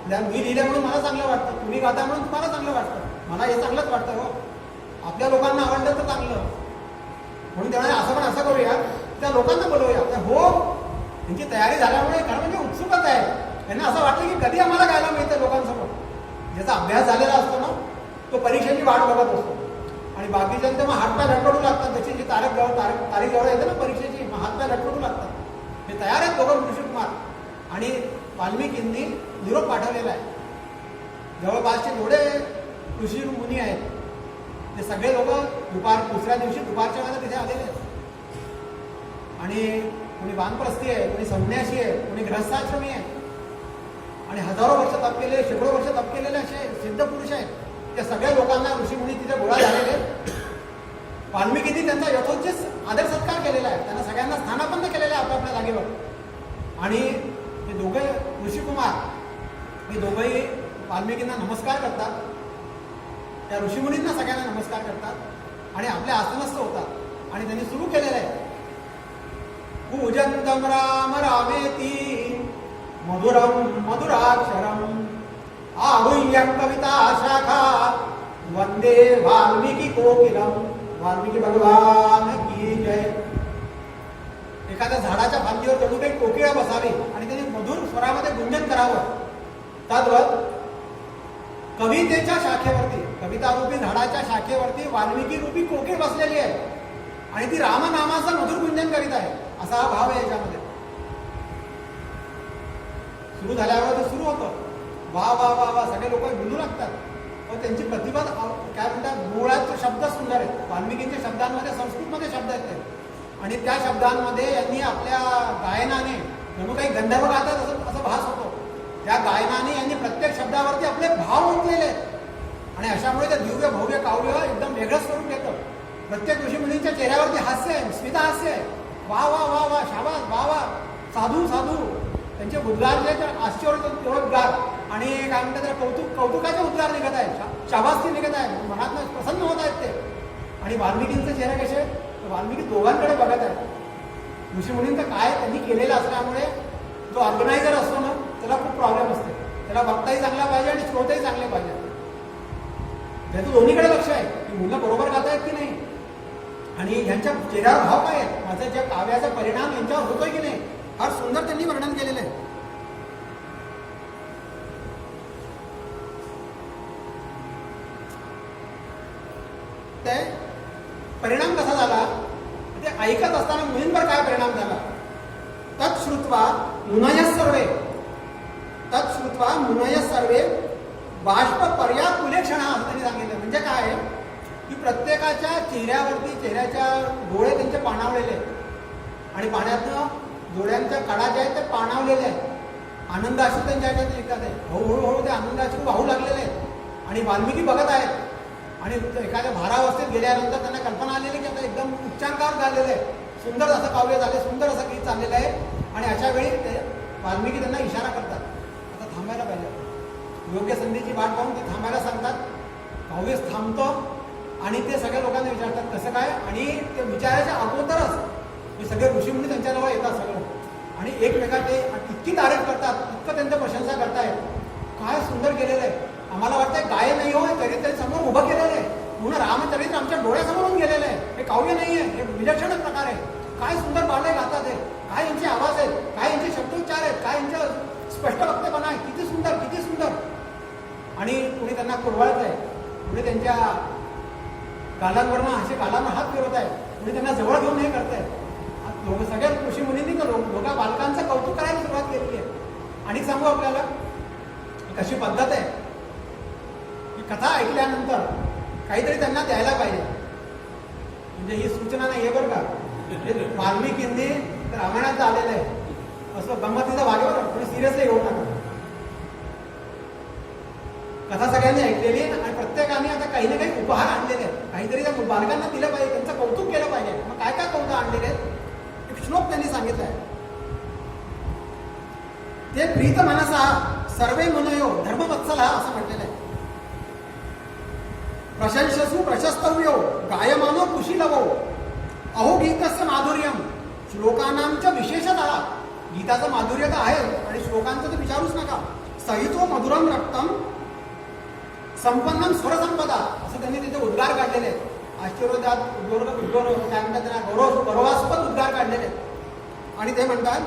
मी लिहिलं म्हणून मला चांगलं वाटतं, तुम्ही गाता म्हणून तुम्हाला चांगलं वाटतं, मला हे चांगलंच वाटतं. हो, आपल्या लोकांना आवडलं तर चांगलं. म्हणून तेव्हा असं पण असं करूया, त्या लोकांना बोलवूया. हो, त्यांची तयारी झाल्यामुळे कारण म्हणजे उत्सुकच आहे. त्यांना असं वाटलं की कधी आम्हाला गायला मिळतं लोकांसमोर. ज्याचा अभ्यास झालेला असतो ना तो परीक्षेची वाट बघत असतो आणि बाकीच्यांचे मग हातपाय लटपटू लागतात. त्याची जी तारीख जवळ येते ना परीक्षेची, मग हातपाय लटपटू लागतात. हे तयार आहेत दोघं, ऋषिकुमार आणि वाल्मिकींनी निरोप पाठवलेला आहे. जवळपासचे जेवढे ऋषी मुनी आहेत ते सगळे लोक दुसऱ्या दिवशी दुपारच्या वेळेला तिथे आलेले आहेत. आणि कोणी वानप्रस्थी आहे, कोणी संन्यासी आहे, कोणी गृहस्थाश्रमी आहे आणि हजारो वर्ष तप केलेले, शेकडो वर्ष तप केलेले असे सिद्ध पुरुष आहेत. त्या सगळ्या लोकांना ऋषीमुनी तिथे गोळा झालेले. वाल्मिकींनी त्यांचा यथोचित आदर सत्कार केलेला आहे, त्यांना सगळ्यांना स्थानापन्न केलेलं आहे आपल्या जागेवर. आणि हे दोघे ऋषिकुमार हे दोघंही वाल्मिकींना नमस्कार करतात, त्या ऋषीमुनींना सगळ्यांना नमस्कार करतात आणि आपल्या आसनस्थ होतात. आणि त्यांनी सुरू केलेलं आहे, पूजंतम राम रामेती मधुरम मधुराक्षरम आहुह्य कविता शाखा वंदे वाल्मिकी कोकिलम. वाल्मिकी भगवान की जय. एखाद्या झाडाच्या फांदीवर जणू काही कोकिळा बसावी आणि त्यांनी मधुर स्वरामध्ये गुंजन करावं. तद्वत कवितेच्या शाखेवरती, कवितारूपी झाडाच्या शाखेवरती वाल्मिकी रूपी कोकिळ बसलेली आहे आणि ती रामनामाचं मधुर गुंजन करीत आहे, असा हा भाव आहे याच्यामध्ये. सुरू झाल्यावर ते सुरू होतं, वा वा वा वा, सगळे लोक बोलू लागतात. पण त्यांची प्रतिभा काय म्हणतात, मुळात शब्द सुंदर आहेत. वाल्मिकींच्या शब्दांमध्ये संस्कृतमध्ये शब्द आहेत ते, आणि त्या शब्दांमध्ये यांनी आपल्या गायनाने जणू काही गंधर्व गातात असं भास होतो. त्या गायनाने यांनी प्रत्येक शब्दावरती आपले भाव ओतलेले आहेत आणि अशामुळे ते दिव्य भव्य काव्य एकदम वेगळं स्वरूप घेतं. प्रत्येक ऋषी मुनींच्या चेहऱ्यावरती हास्य आहे, स्मिता हास्य आहे. वा वा वा वा, शाबास, वा वा, साधू साधू. त्यांचे उद्गार जे आश्चर्य उद्गार आणि काय म्हणतात त्याला कौतुकाचे उद्गार निघत आहेत, शाबासकी निघत आहे, मनातनं प्रसन्न होत आहेत ते. आणि वाल्मिकींचे चेहरे कसे, वाल्मिकी दोघांकडे बघत आहेत. ऋषीमुनींचं काय त्यांनी केलेलं असल्यामुळे जो ऑर्गनायझर असतो ना, त्याला खूप प्रॉब्लेम असते. त्याला वक्ताही चांगला पाहिजे आणि श्रोतेही चांगले पाहिजे. त्याचं दोन्हीकडे लक्ष आहे की मुलं बरोबर गात आहेत की नाही आणि ह्यांच्या चेहऱ्यावर भाव काय आहेत, माझा ज्या काव्याचा परिणाम यांच्यावर होतोय की नाही. फार सुंदर त्यांनी वर्णन केलेलं आहे. ते परिणाम कसा झाला, ते ऐकत असताना मुलींवर काय परिणाम झाला. तत्श्रुत्वा मुनय सर्वे बाष्प पर्याकुलेक्षणा असं त्यांनी सांगितलं. म्हणजे काय की प्रत्येकाच्या चेहऱ्याच्या डोळे त्यांचे पाणावलेले आणि पाण्यातनं डोळ्यांच्या कडा ज्या आहेत ते पाणावलेले आहेत. आनंदाश्रू त्यांच्या ह्याच्यात निघतात आहे. हळूहळू ते आनंदाश्रू वाहू लागलेले आहेत आणि वाल्मिकी बघत आहेत. आणि एखाद्या भारावस्थेत गेल्यानंतर त्यांना कल्पना आलेली की आता एकदम उच्चांकार झालेलं आहे, सुंदर असं काव्य झाले, सुंदर असं गीत चाललेलं आहे. आणि अशा वेळी ते वाल्मिकी त्यांना इशारा करतात, आता थांबायला पाहिजे. योग्य संधीची वाट पाहून ते थांबायला सांगतात. काव्य थांबतं आणि ते सगळ्या लोकांना विचारतात कसं काय. आणि ते विचारायच्या अगोदरच हे सगळे ऋषीमुनी त्यांच्याजवळ येतात सगळं आणि एकमेकात ते इतकी तारीफ करतात, इतकं त्यांचं प्रशंसा करतायत. काय सुंदर केलेलं आहे. आम्हाला वाटतंय गाय नाही हो, चरित्र समोर उभं केलेलं आहे, पूर्ण रामचरित्र आमच्या डोळ्यासमोरून गेलेलं आहे. हे काव्य नाही आहे, हे विलक्षणच प्रकार आहे. काय सुंदर बाळे गातात आहे, काय यांचे आवाज आहेत, काय यांचे शब्दोच्चार आहेत, काय यांच्या स्पष्ट वक्तपणा आहे, किती सुंदर किती सुंदर. आणि कुणी त्यांना कुरवाळत आहे, कुणी त्यांच्या गालांवरनं असे गालांवर हात फिरवत आहे, कुणी त्यांना जवळ घेऊन हे करत आहे. लोक सगळ्या ऋषी मुनींनी तर दोघा बालकांचं कौतुक करायला सुरुवात केलेली आहे. आणि सांगू आपल्याला कशी पद्धत आहे की कथा ऐकल्यानंतर काहीतरी त्यांना द्यायला पाहिजे. म्हणजे ही सूचना नाही आहे बरं का, वाल्मिकींनी रामायणात आलेलं आहे असं गंमतीचा भागेवर कोणी सिरियसली घेऊ नका. कथा सगळ्यांनी ऐकलेली आणि प्रत्येकाने आता काही ना काही उपहार आणलेले आहेत, काहीतरी त्या बालकांना दिलं पाहिजे, त्यांचं कौतुक केलं पाहिजे. मग काय काय कौतुक आणलेले आहेत, एक श्लोक त्यांनी सांगितलाय. ते प्रीत मनसा सर्वे मुनयो धर्मवत्सला असं म्हटलेलं आहे. प्रशंससु प्रशस्तव्यो गायमानो कुशीलवो अहो गीतस्य माधुर्यम श्लोकानांच्या विशेषतः. गीताचं माधुर्य तर आहे आणि श्लोकांचं तर विचारूच नका. सहितो मधुरम रक्तम संपन्नम स्वरसंपदा असं त्यांनी तिथे उद्गार काढलेले आहेत. आश्चर्यदात काय म्हणतात त्यांना गौरवास्पद उद्गार काढलेले आहेत. आणि ते म्हणतात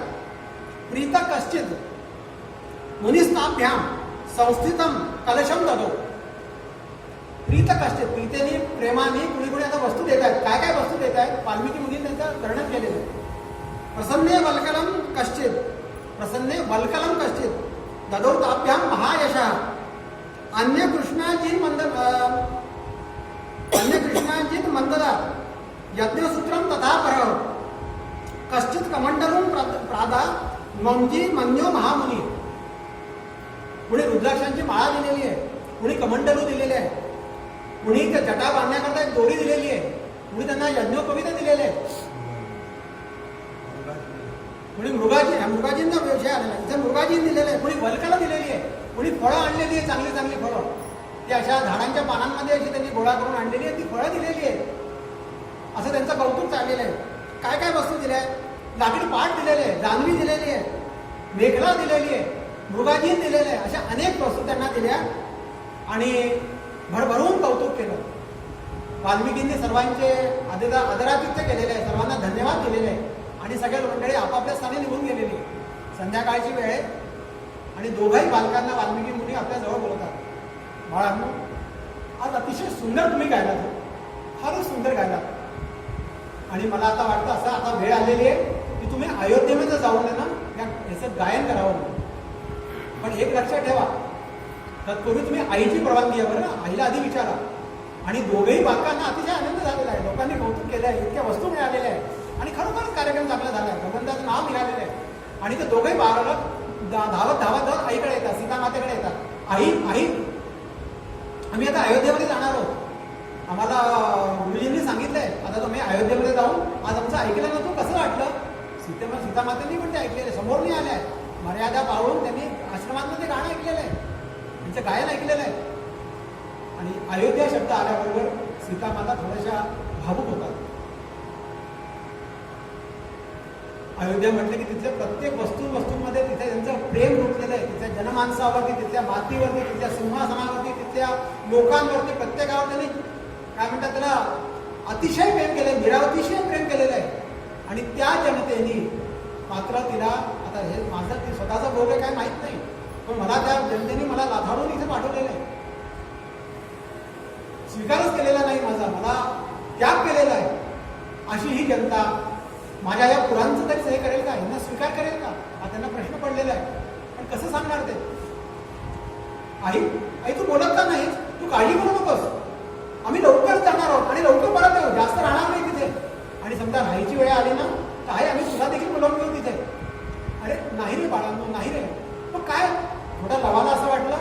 प्रीत कश्चित मुनिस्ताभ्याम संस्थितम कलशम ददो. प्रीत कश्चित, प्रीतेने प्रेमाने कुणी कुणी आता वस्तू देत आहेत. काय काय वस्तू देत आहेत वाल्मिकी मुनी त्यांचं वर्णन केलेलं आहे. प्रसन्ने वल्कलम कश्चित ददो ताभ्याम महायशः अन्य कृष्णाजी मंददा यज्ञसूत्रम तथा परह. कश्चित कमंडलून प्रादा ममजी मन्यो महामुनी. कुणी रुद्राक्षांची माळा दिलेली आहे, कुणी कमंडलू दिलेले आहे, कुणी त्या जटा बांधण्याकरता एक दोरी दिलेली आहे, कुणी त्यांना यज्ञोपवीत दिलेले आहे, कुणी मृगाजींना विषय आलेला आहे, इथे मृगाजीन दिलेलं आहे, कुणी वल्कला दिलेली आहे, कुणी फळं आणलेली आहे, चांगली चांगली फळं ती अशा झाडांच्या पानांमध्ये अशी त्यांनी गोळा करून आणलेली आहे, ती फळं दिलेली आहे. असं त्यांचं कौतुक चाललेलं आहे. काय काय वस्तू दिल्या आहे? लाकडी पाट दिलेले आहे, जानवी दिलेली आहे, मेघला दिलेली आहे, मृगाजीन दिलेले आहे, अशा अनेक वस्तू त्यांना दिल्या आणि भरभरून कौतुक केलं. वाल्मिकींनी सर्वांचे आदरातिथ्य केलेले आहे, सर्वांना धन्यवाद दिलेले आहे आणि सगळे मंडळी आपापल्या स्थानी निघून गेलेली. संध्याकाळची वेळ आहे आणि दोघंही बालकांना वाल्मिकी मुनी आपल्या जवळ बोलतात. बाळांनो, आज अतिशय सुंदर तुम्ही गायलात, फारच सुंदर गायलात आणि मला आता वाटतं असं आता वेळ आलेली आहे की तुम्ही अयोध्येमध्ये जाऊन ना याचं गायन करावं. पण एक लक्षात ठेवा, तत्पूर्वी तुम्ही आईची परवानगी आहे बरं, आईला आधी विचारा. आणि दोघेही बालकांना अतिशय आनंद झालेला आहे, लोकांनी कौतुक केलं आहे, इतक्या वस्तू मिळालेल्या आहेत आणि खरोखरच कार्यक्रम चांगला झाला आहे, भगवंताचं नाव मिळालेलं आहे. आणि ते दोघेही बालक धावत धावत आईकडे येतात, सीतामातेकडे येतात. आई आई आम्ही आता अयोध्येमध्ये जाणार आहोत, आम्हाला गुरुजींनी सांगितलंय आता तुम्ही अयोध्येमध्ये जाऊन आज आमचं ऐकलं ना, तू कसं वाटलं? सीतामातेंनी पण ते ऐकलेलं आहे, समोर नाही आल्या, मर्यादा पाळून त्यांनी आश्रमातलं ते गाणं ऐकलेलं आहे, त्यांचं गायन ऐकलेलं आहे. आणि अयोध्या शब्द आल्याबरोबर सीतामाता थोड्याशा भावुक होतात. अयोध्या म्हटलं की तिथल्या प्रत्येक वस्तूंमध्ये तिथे त्यांचं प्रेम रुतलेलं आहे, तिथल्या जनमानसावरती, तिथल्या मातीवरती, तिथल्या सिंहासनावरती, तिथल्या लोकांवरती, प्रत्येकावर त्यांनी काय म्हणतात त्याला अतिशय प्रेम केलंय, निरातिशय प्रेम केलेलं आहे. आणि त्या जनतेने मात्र तिला आता हे माझं ती स्वतःचा भोग आहे काय माहीत नाही, पण मला त्या जनतेने मला लाथाडून इथे पाठवलेलं आहे, स्वीकारच केलेला नाही माझा, मला त्याग केलेला आहे. अशी ही जनता माझ्या या पुरांचं तरी सही करेल का? यांना स्वीकार करेल का? हा त्यांना प्रश्न पडलेला आहे. पण कसं सांगणार ते? आई आई तू बोलत का नाही? तू काळजी करू नकोस, आम्ही लवकर जाणार आहोत आणि लवकर परत येऊ, जास्त राहणार नाही तिथे. आणि समजा राहायची वेळ आली ना तर आई आम्ही तुला देखील बोलावून घेऊ तिथे. अरे नाही रे बाळांनो, नाही रे. मग काय थोडा लवाला असं वाटलं,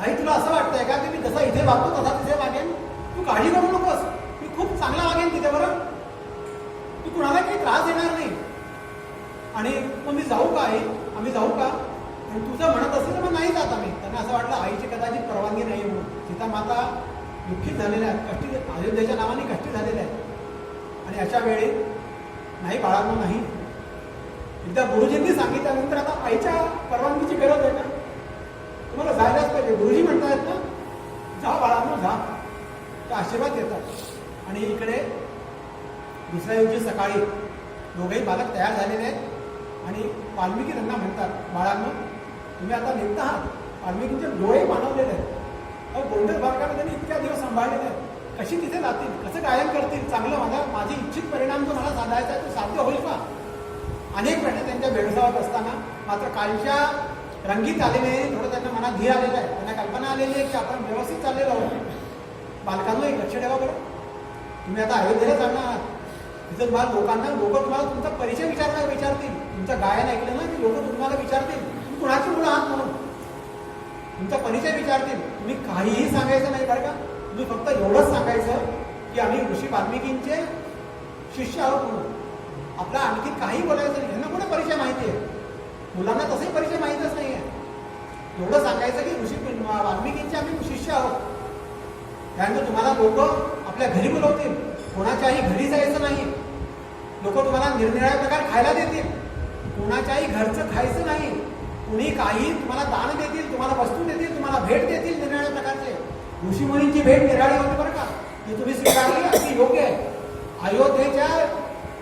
आई तुला असं वाटतंय का की मी जसा इथे वागतो तसा तिथे वागेन? तू काळजी करू नकोस, मी खूप चांगला वागेन तिथे, बरं तू कुणाला काही त्रास देणार नाही. आणि मग मी जाऊ का आई, आम्ही जाऊ का? आणि तुझं म्हणत असेल तर मग नाही जात आम्ही. त्यांना असं वाटलं आईची कदाचित परवानगी नाही म्हणून. सीता माता दुःखीत झालेल्या आहेत, कष्टी, अयोध्येच्या नावाने कष्टी झालेल्या आहेत. आणि अशा वेळी नाही बाळांनो नाही, एकदा गुरुजींनी सांगितल्यानंतर आता आईच्या परवानगीची गरज आहे का? तुम्हाला जायलाच पाहिजे. गुरुजी म्हणतायत ना, जा बाळांनो जा, तर आशीर्वाद देतात. आणि इकडे दुसऱ्या दिवशी सकाळी दोघेही बालक तयार झालेले आहेत आणि वाल्मिकी त्यांना म्हणतात, बाळांनो तुम्ही आता निघत आहात. वाल्मिकींचे डोळे पाणवलेले आहेत. गोंधळ बालकाला त्यांनी इतक्या दिवस सांभाळलेले आहेत. कशी तिथे जातील, कसं गायन करतील, चांगलं माझी इच्छित परिणाम जो मला साधायचा आहे तो साध्य होईल का? अनेक प्रश्न त्यांच्या भेडसावत असताना मात्र कालच्या रंगीत आलेले थोडं त्यांना मनात धीर आलेलं आहे, त्यांना कल्पना आलेली आहे की आपण व्यवस्थित चाललेलो आहोत. बालकांना एक लक्ष ठेवा बरं, तुम्ही आता अयोध्येला जाणार आहात, तिथं तुम्हाला लोक तुम्हाला तुमचा परिचय विचारतील. तुमचं गायन ऐकलं ना की लोक तुम्हाला विचारतील तुम्ही कुणाची मुलं आहात म्हणून, तुमचा परिचय विचारतील. तुम्ही काहीही सांगायचं नाही बरं का. तुम्ही फक्त एवढंच सांगायचं की आम्ही ऋषी वाल्मिकींचे शिष्य आहोत म्हणून. आपला आणखी काही बोलायचं नाही. यांना कुठे परिचय माहिती आहे? मुलांना तसंही परिचय माहीतच नाही आहे. एवढं सांगायचं की ऋषी वाल्मिकींचे आम्ही शिष्य आहोत. त्यानंतर तुम्हाला लोक आपल्या घरी बोलवतील, कोणाच्याही घरी जायचं नाही. लोक तुम्हाला निरनिराळे प्रकार खायला देतील, कोणाच्याही घरचं खायचं नाही. कुणी काही तुम्हाला दान देतील, तुम्हाला वस्तू देतील, तुम्हाला भेट देतील निरनिराळ्या प्रकारचे. ऋषीमुनींची भेट निराळी होती बरं का, ती तुम्ही स्वीकारली अगदी योग्य आहे. अयोध्येच्या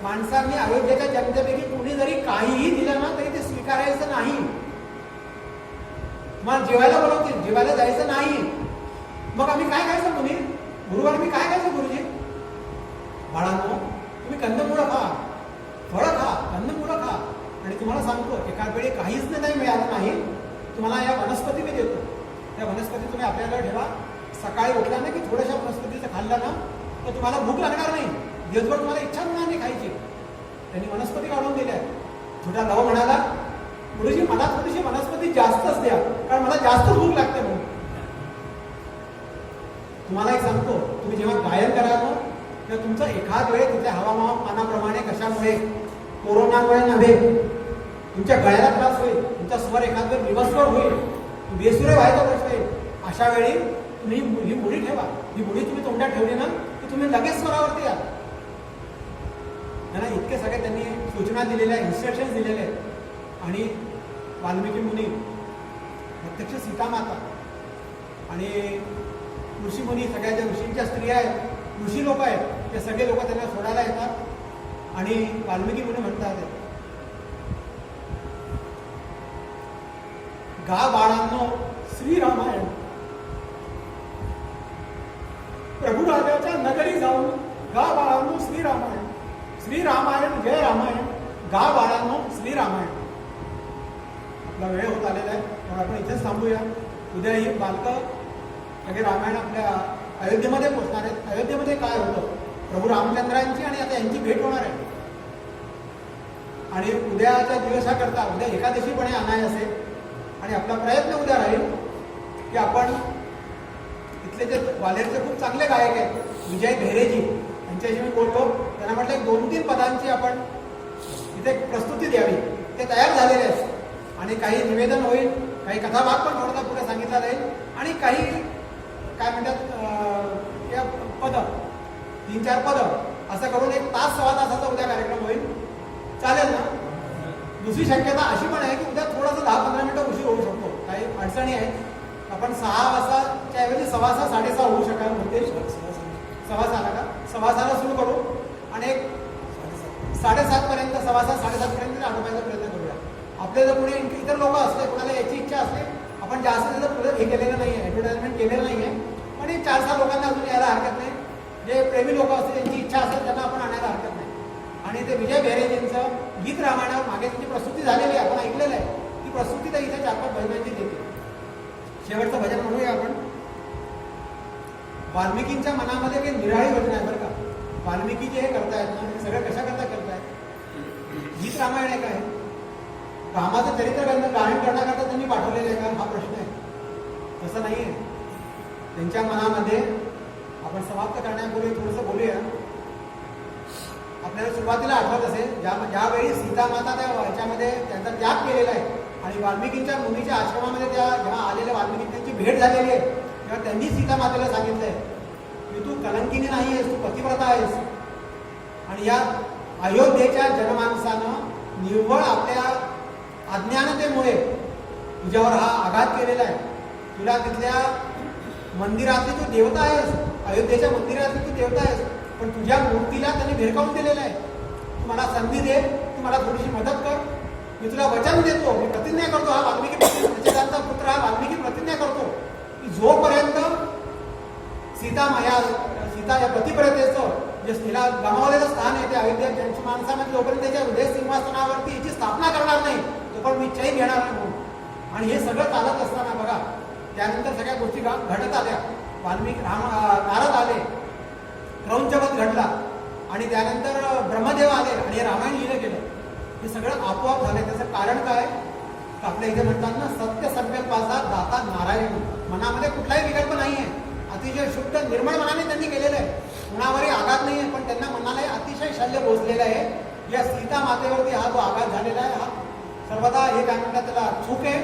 माणसांनी, अयोध्येच्या जनतेपैकी कुणी जरी काहीही दिलं ना तरी ते स्वीकारायचं नाही. मग जेवायला बोलवतील, जेवायला जायचं नाही. मग आम्ही काय खायचं मुनी? गुरुवार मी काय खायचं गुरुजी? बाळांनो तुम्ही कंदमुळं खा, फळं खा, कंदमुळं खा. आणि तुम्हाला सांगतो एका वेळी काहीच नाही मिळालं नाही, तुम्हाला या वनस्पती मी देतो. त्या वनस्पती तुम्ही आपल्याला ठेवा. सकाळी उठल्याने की थोड्याशा वनस्पतीचं खाल्लं ना तर तुम्हाला भूक लागणार नाही, दिवसभर तुम्हाला इच्छा होणार नाही खायची. त्यांनी वनस्पती काढून दिल्या. छोटा लव म्हणाला, गुरुजी मला थोडीशी वनस्पती जास्तच द्या, कारण मला जास्त भूक लागते म्हणून. तुम्हाला एक सांगतो, तुम्ही जेव्हा गायन कराल ना, तेव्हा तुमचं एखाद वेळ तिथे हवामानाप्रमाणे कशामुळे, कोरोनामुळे नव्हे, तुमच्या गळ्याला त्रास होईल, तुमचा स्वर एखाद वेळ दिवसभर होईल, बेसुरे व्हायचा प्रश्न येईल. अशा वेळी तुम्ही ही मुडी ठेवा. ही मुडी तुम्ही तोंडात ठेवली ना की तुम्ही लगेच स्वरावरती या. त्यांना इतके सगळे त्यांनी सूचना दिलेल्या, इन्स्ट्रक्शन्स दिलेले आहेत. आणि वाल्मिकी मुनी, प्रत्यक्ष सीतामाता आणि ऋषी मुनी, सगळ्या ज्या ऋषींच्या स्त्रिया आहेत, ऋषी लोक आहेत, ते सगळे लोक त्यांना सोडायला येतात. आणि वाल्मिकी मुनी म्हणतात, गा बाळांनो श्रीरामायण, प्रभू राजाच्या नगरी जाऊन गा बाळांनो श्रीरामायण, श्रीरामायण जय रामायण, गा बाळांनो श्रीरामायण. आपला वेळ होत आलेला आहे, तर आपण इथेच थांबूया. उद्या ही बालकं सगळे रामायण आपल्या अयोध्येमध्ये पोहोचणार आहेत. अयोध्येमध्ये काय होतं, प्रभू रामचंद्रांची आणि आता यांची भेट होणार आहे. आणि उद्याच्या दिवसाकरता उद्या एकादशीपणे अनाय असेल. आणि आपला प्रयत्न उद्या राहील की आपण इथले जे ग्वाल्हेरचे खूप चांगले गायक आहेत, विजय भेरेजी, यांच्याशी मी बोललो. त्यांना म्हटलं एक 2-3 पदांची आपण इथे प्रस्तुती द्यावी. ते तयार झालेले आहेत. आणि काही निवेदन होईल, काही कथाभाग पण थोडासा पुढे सांगितला जाईल. आणि काही काय म्हणतात या पदं, 3-4 पदं असं करून 1 तास 1.25 तासाचा उद्या कार्यक्रम होईल. चालेल ना? दुसरी शक्यता अशी पण आहे की उद्या थोडंसं 10-15 मिनिटं उशीर होऊ शकतो. काही अडचणी आहेत. आपण 6 वाजताच्या ऐवजी 6:15, 6:30 होऊ शकाल होते. 6:15 का 6:15 सुरू करू आणि एक 7:30 पर्यंत, 6:15, 7:30 पर्यंत आटोपायचा प्रयत्न करूया. आपले जर पुढे इतर लोक असले, कोणाला याची इच्छा असते, आपण जास्त त्याचं पुढे हे केलेलं नाही आहे, ॲडव्हर्टाइजमेंट केलेलं नाही आहे. पण 4-6 लोकांना अजून यायला हरकत नाही. जे प्रेमी लोक असतील, त्यांची इच्छा असेल, त्यांना आपण आणायला हरकत नाही. आणि ते विजय भेरेजींचं गीत रामायणावर मागे त्यांची प्रस्तुती झालेली आहे, आपण ऐकलेलं आहे. ती प्रस्तुती तर इथे 4-5 भजनांची देते. शेवटचं भजन म्हणूया आपण. वाल्मिकींच्या मनामध्ये काही निराळी भजन आहे बरं का. वाल्मिकी जे हे करतायत ना, हे सगळं कशा करता करतायत. गीत रामायण आहे काय, रामाचं चरित्र गायन करण्याकरता त्यांनी पाठवलेलं आहे का, हा प्रश्न आहे. तसं नाही आहे. त्यांच्या मनामध्ये, आपण समाप्त करण्यापूर्वी थोडंसं बोलूया. आपल्याला सुरुवातीला आठवत असेल, ज्यावेळी सीतामाता त्या ह्याच्यामध्ये त्यांचा त्याग केलेला आहे आणि वाल्मिकींच्या मुनीच्या आश्रमामध्ये त्या जेव्हा आलेल्या वाल्मिकी त्यांची भेट झालेली आहे, तेव्हा त्यांनी सीतामातेला सांगितलंय की तू कलंकिनी नाही आहेस, तू पतिव्रता आहेस. आणि या अयोध्येच्या जनमानसानं निव्वळ आपल्या अज्ञानतेमुळे तुझ्यावर हा आघात केलेला आहे. तुला तिथल्या मंदिरातली तू देवता आहेस, अयोध्येच्या मंदिरातली तू देवता आहेस, पण तुझ्या मूर्तीला त्यांनी भेरकावून दिलेलं आहे. तू मला संधी दे, तू मला थोडीशी मदत कर, मी तुला वचन देतो, मी प्रतिज्ञा करतो. हा वाल्मिकी प्रचेतांचा पुत्र हा वाल्मिकी प्रतिज्ञा करतो की जोपर्यंत सीता या पतिव्रतेचं जे तिला गमावलेलं स्थान आहे, ते अयोध्या माणसामध्ये जोपर्यंत त्याच्या हृदय सिंहासनावरती याची स्थापना करणार नाही, तोपर्यंत मी चैन घेणार नाही म्हणून. आणि हे सगळं चालत असताना बघा, त्यानंतर सगळ्या गोष्टी घडत आल्या. नारद आले, क्रौंचवध घडला आणि त्यानंतर ब्रह्मदेव आले आणि हे रामायण लिहिलं गेलं. हे सगळं आपोआप झालं. त्याचं कारण काय, आपल्या इथे म्हणतात ना, सत्य संकल्पाचा दाता नारायण. मनामध्ये कुठलाही विकल्प नाही आहे. अतिशय शुद्ध निर्मळ मनाने त्यांनी केलेलं आहे. कुणावरही आघात नाही आहे, पण त्यांना मनालाही अतिशय शल्य पोचलेलं आहे. या सीता मातेवरती हा जो आघात झालेला आहे, हा सर्वदा हे काय म्हणतात त्याला चूक आहे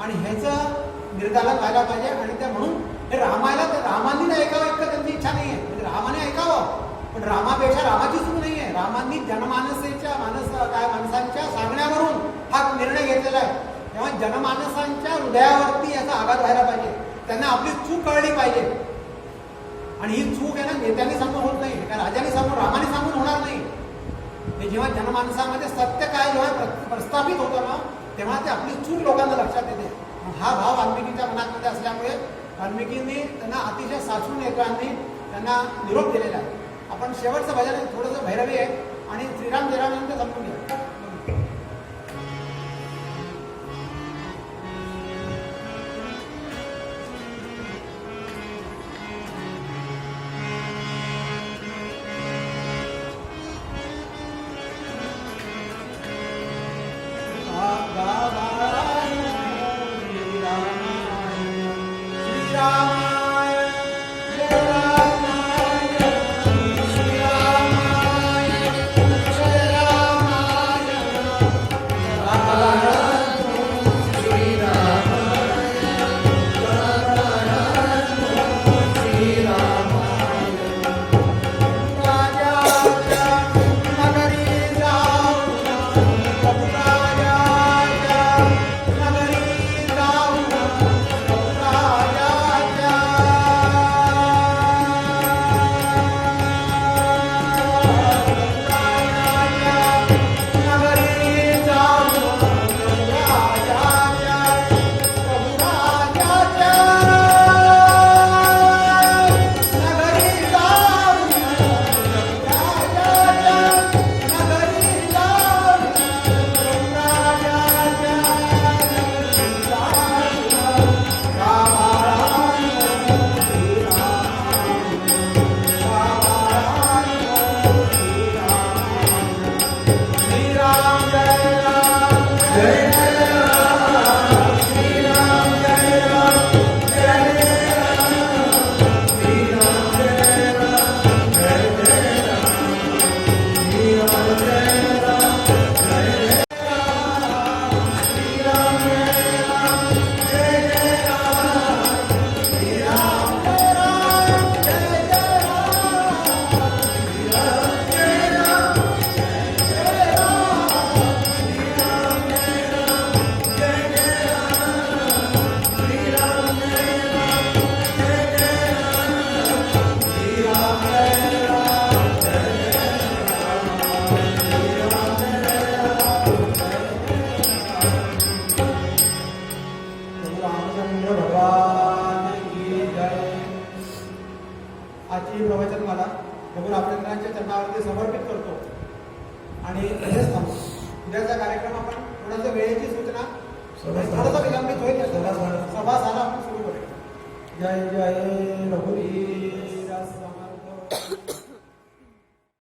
आणि ह्याचं निर्धारण व्हायला पाहिजे. आणि त्या म्हणून हे रामांनी ऐकावं इतकं त्यांची इच्छा नाही आहे. म्हणजे रामाने ऐकावं, पण रामापेक्षा रामाची चूक नाही आहे. रामांनी जनमानसेच्या माणसांच्या सांगण्यावरून हा निर्णय घेतलेला आहे. तेव्हा जनमानसांच्या हृदयावरती याचा आघात व्हायला पाहिजे. त्यांना आपली चूक कळली पाहिजे. आणि ही चूक आहे ना, नेत्यांनी सांगून होत नाही, त्या राजाने सांगून, रामाने सांगून होणार नाही. हे जेव्हा जनमानसामध्ये सत्य काय जेव्हा प्रस्थापित होतं ना, तेव्हा ते आपली चूक लोकांना लक्षात येते. हा भाव वाल्मिकीच्या मनामध्ये असल्यामुळे वाल्मिकींनी त्यांना अतिशय साचून नेत्यांनी त्यांना निरोप दिलेला आहे. आपण शेवटचं भजन थोडंसं भैरवी आहे आणि श्रीराम जयराम यांचं समजून घ्या. रामचंद्र भगवान की जय. आजची प्रवचन मला प्रभू रामचंद्रांच्या चरणावरती समर्पित करतो आणि इथेच थांबतो. उद्याचा कार्यक्रम आपण थोडंसं वेळेची सूचना थोडासा विलंबित होईल. सभा झाला आपण सुरू करूया. जय जय रघुवीर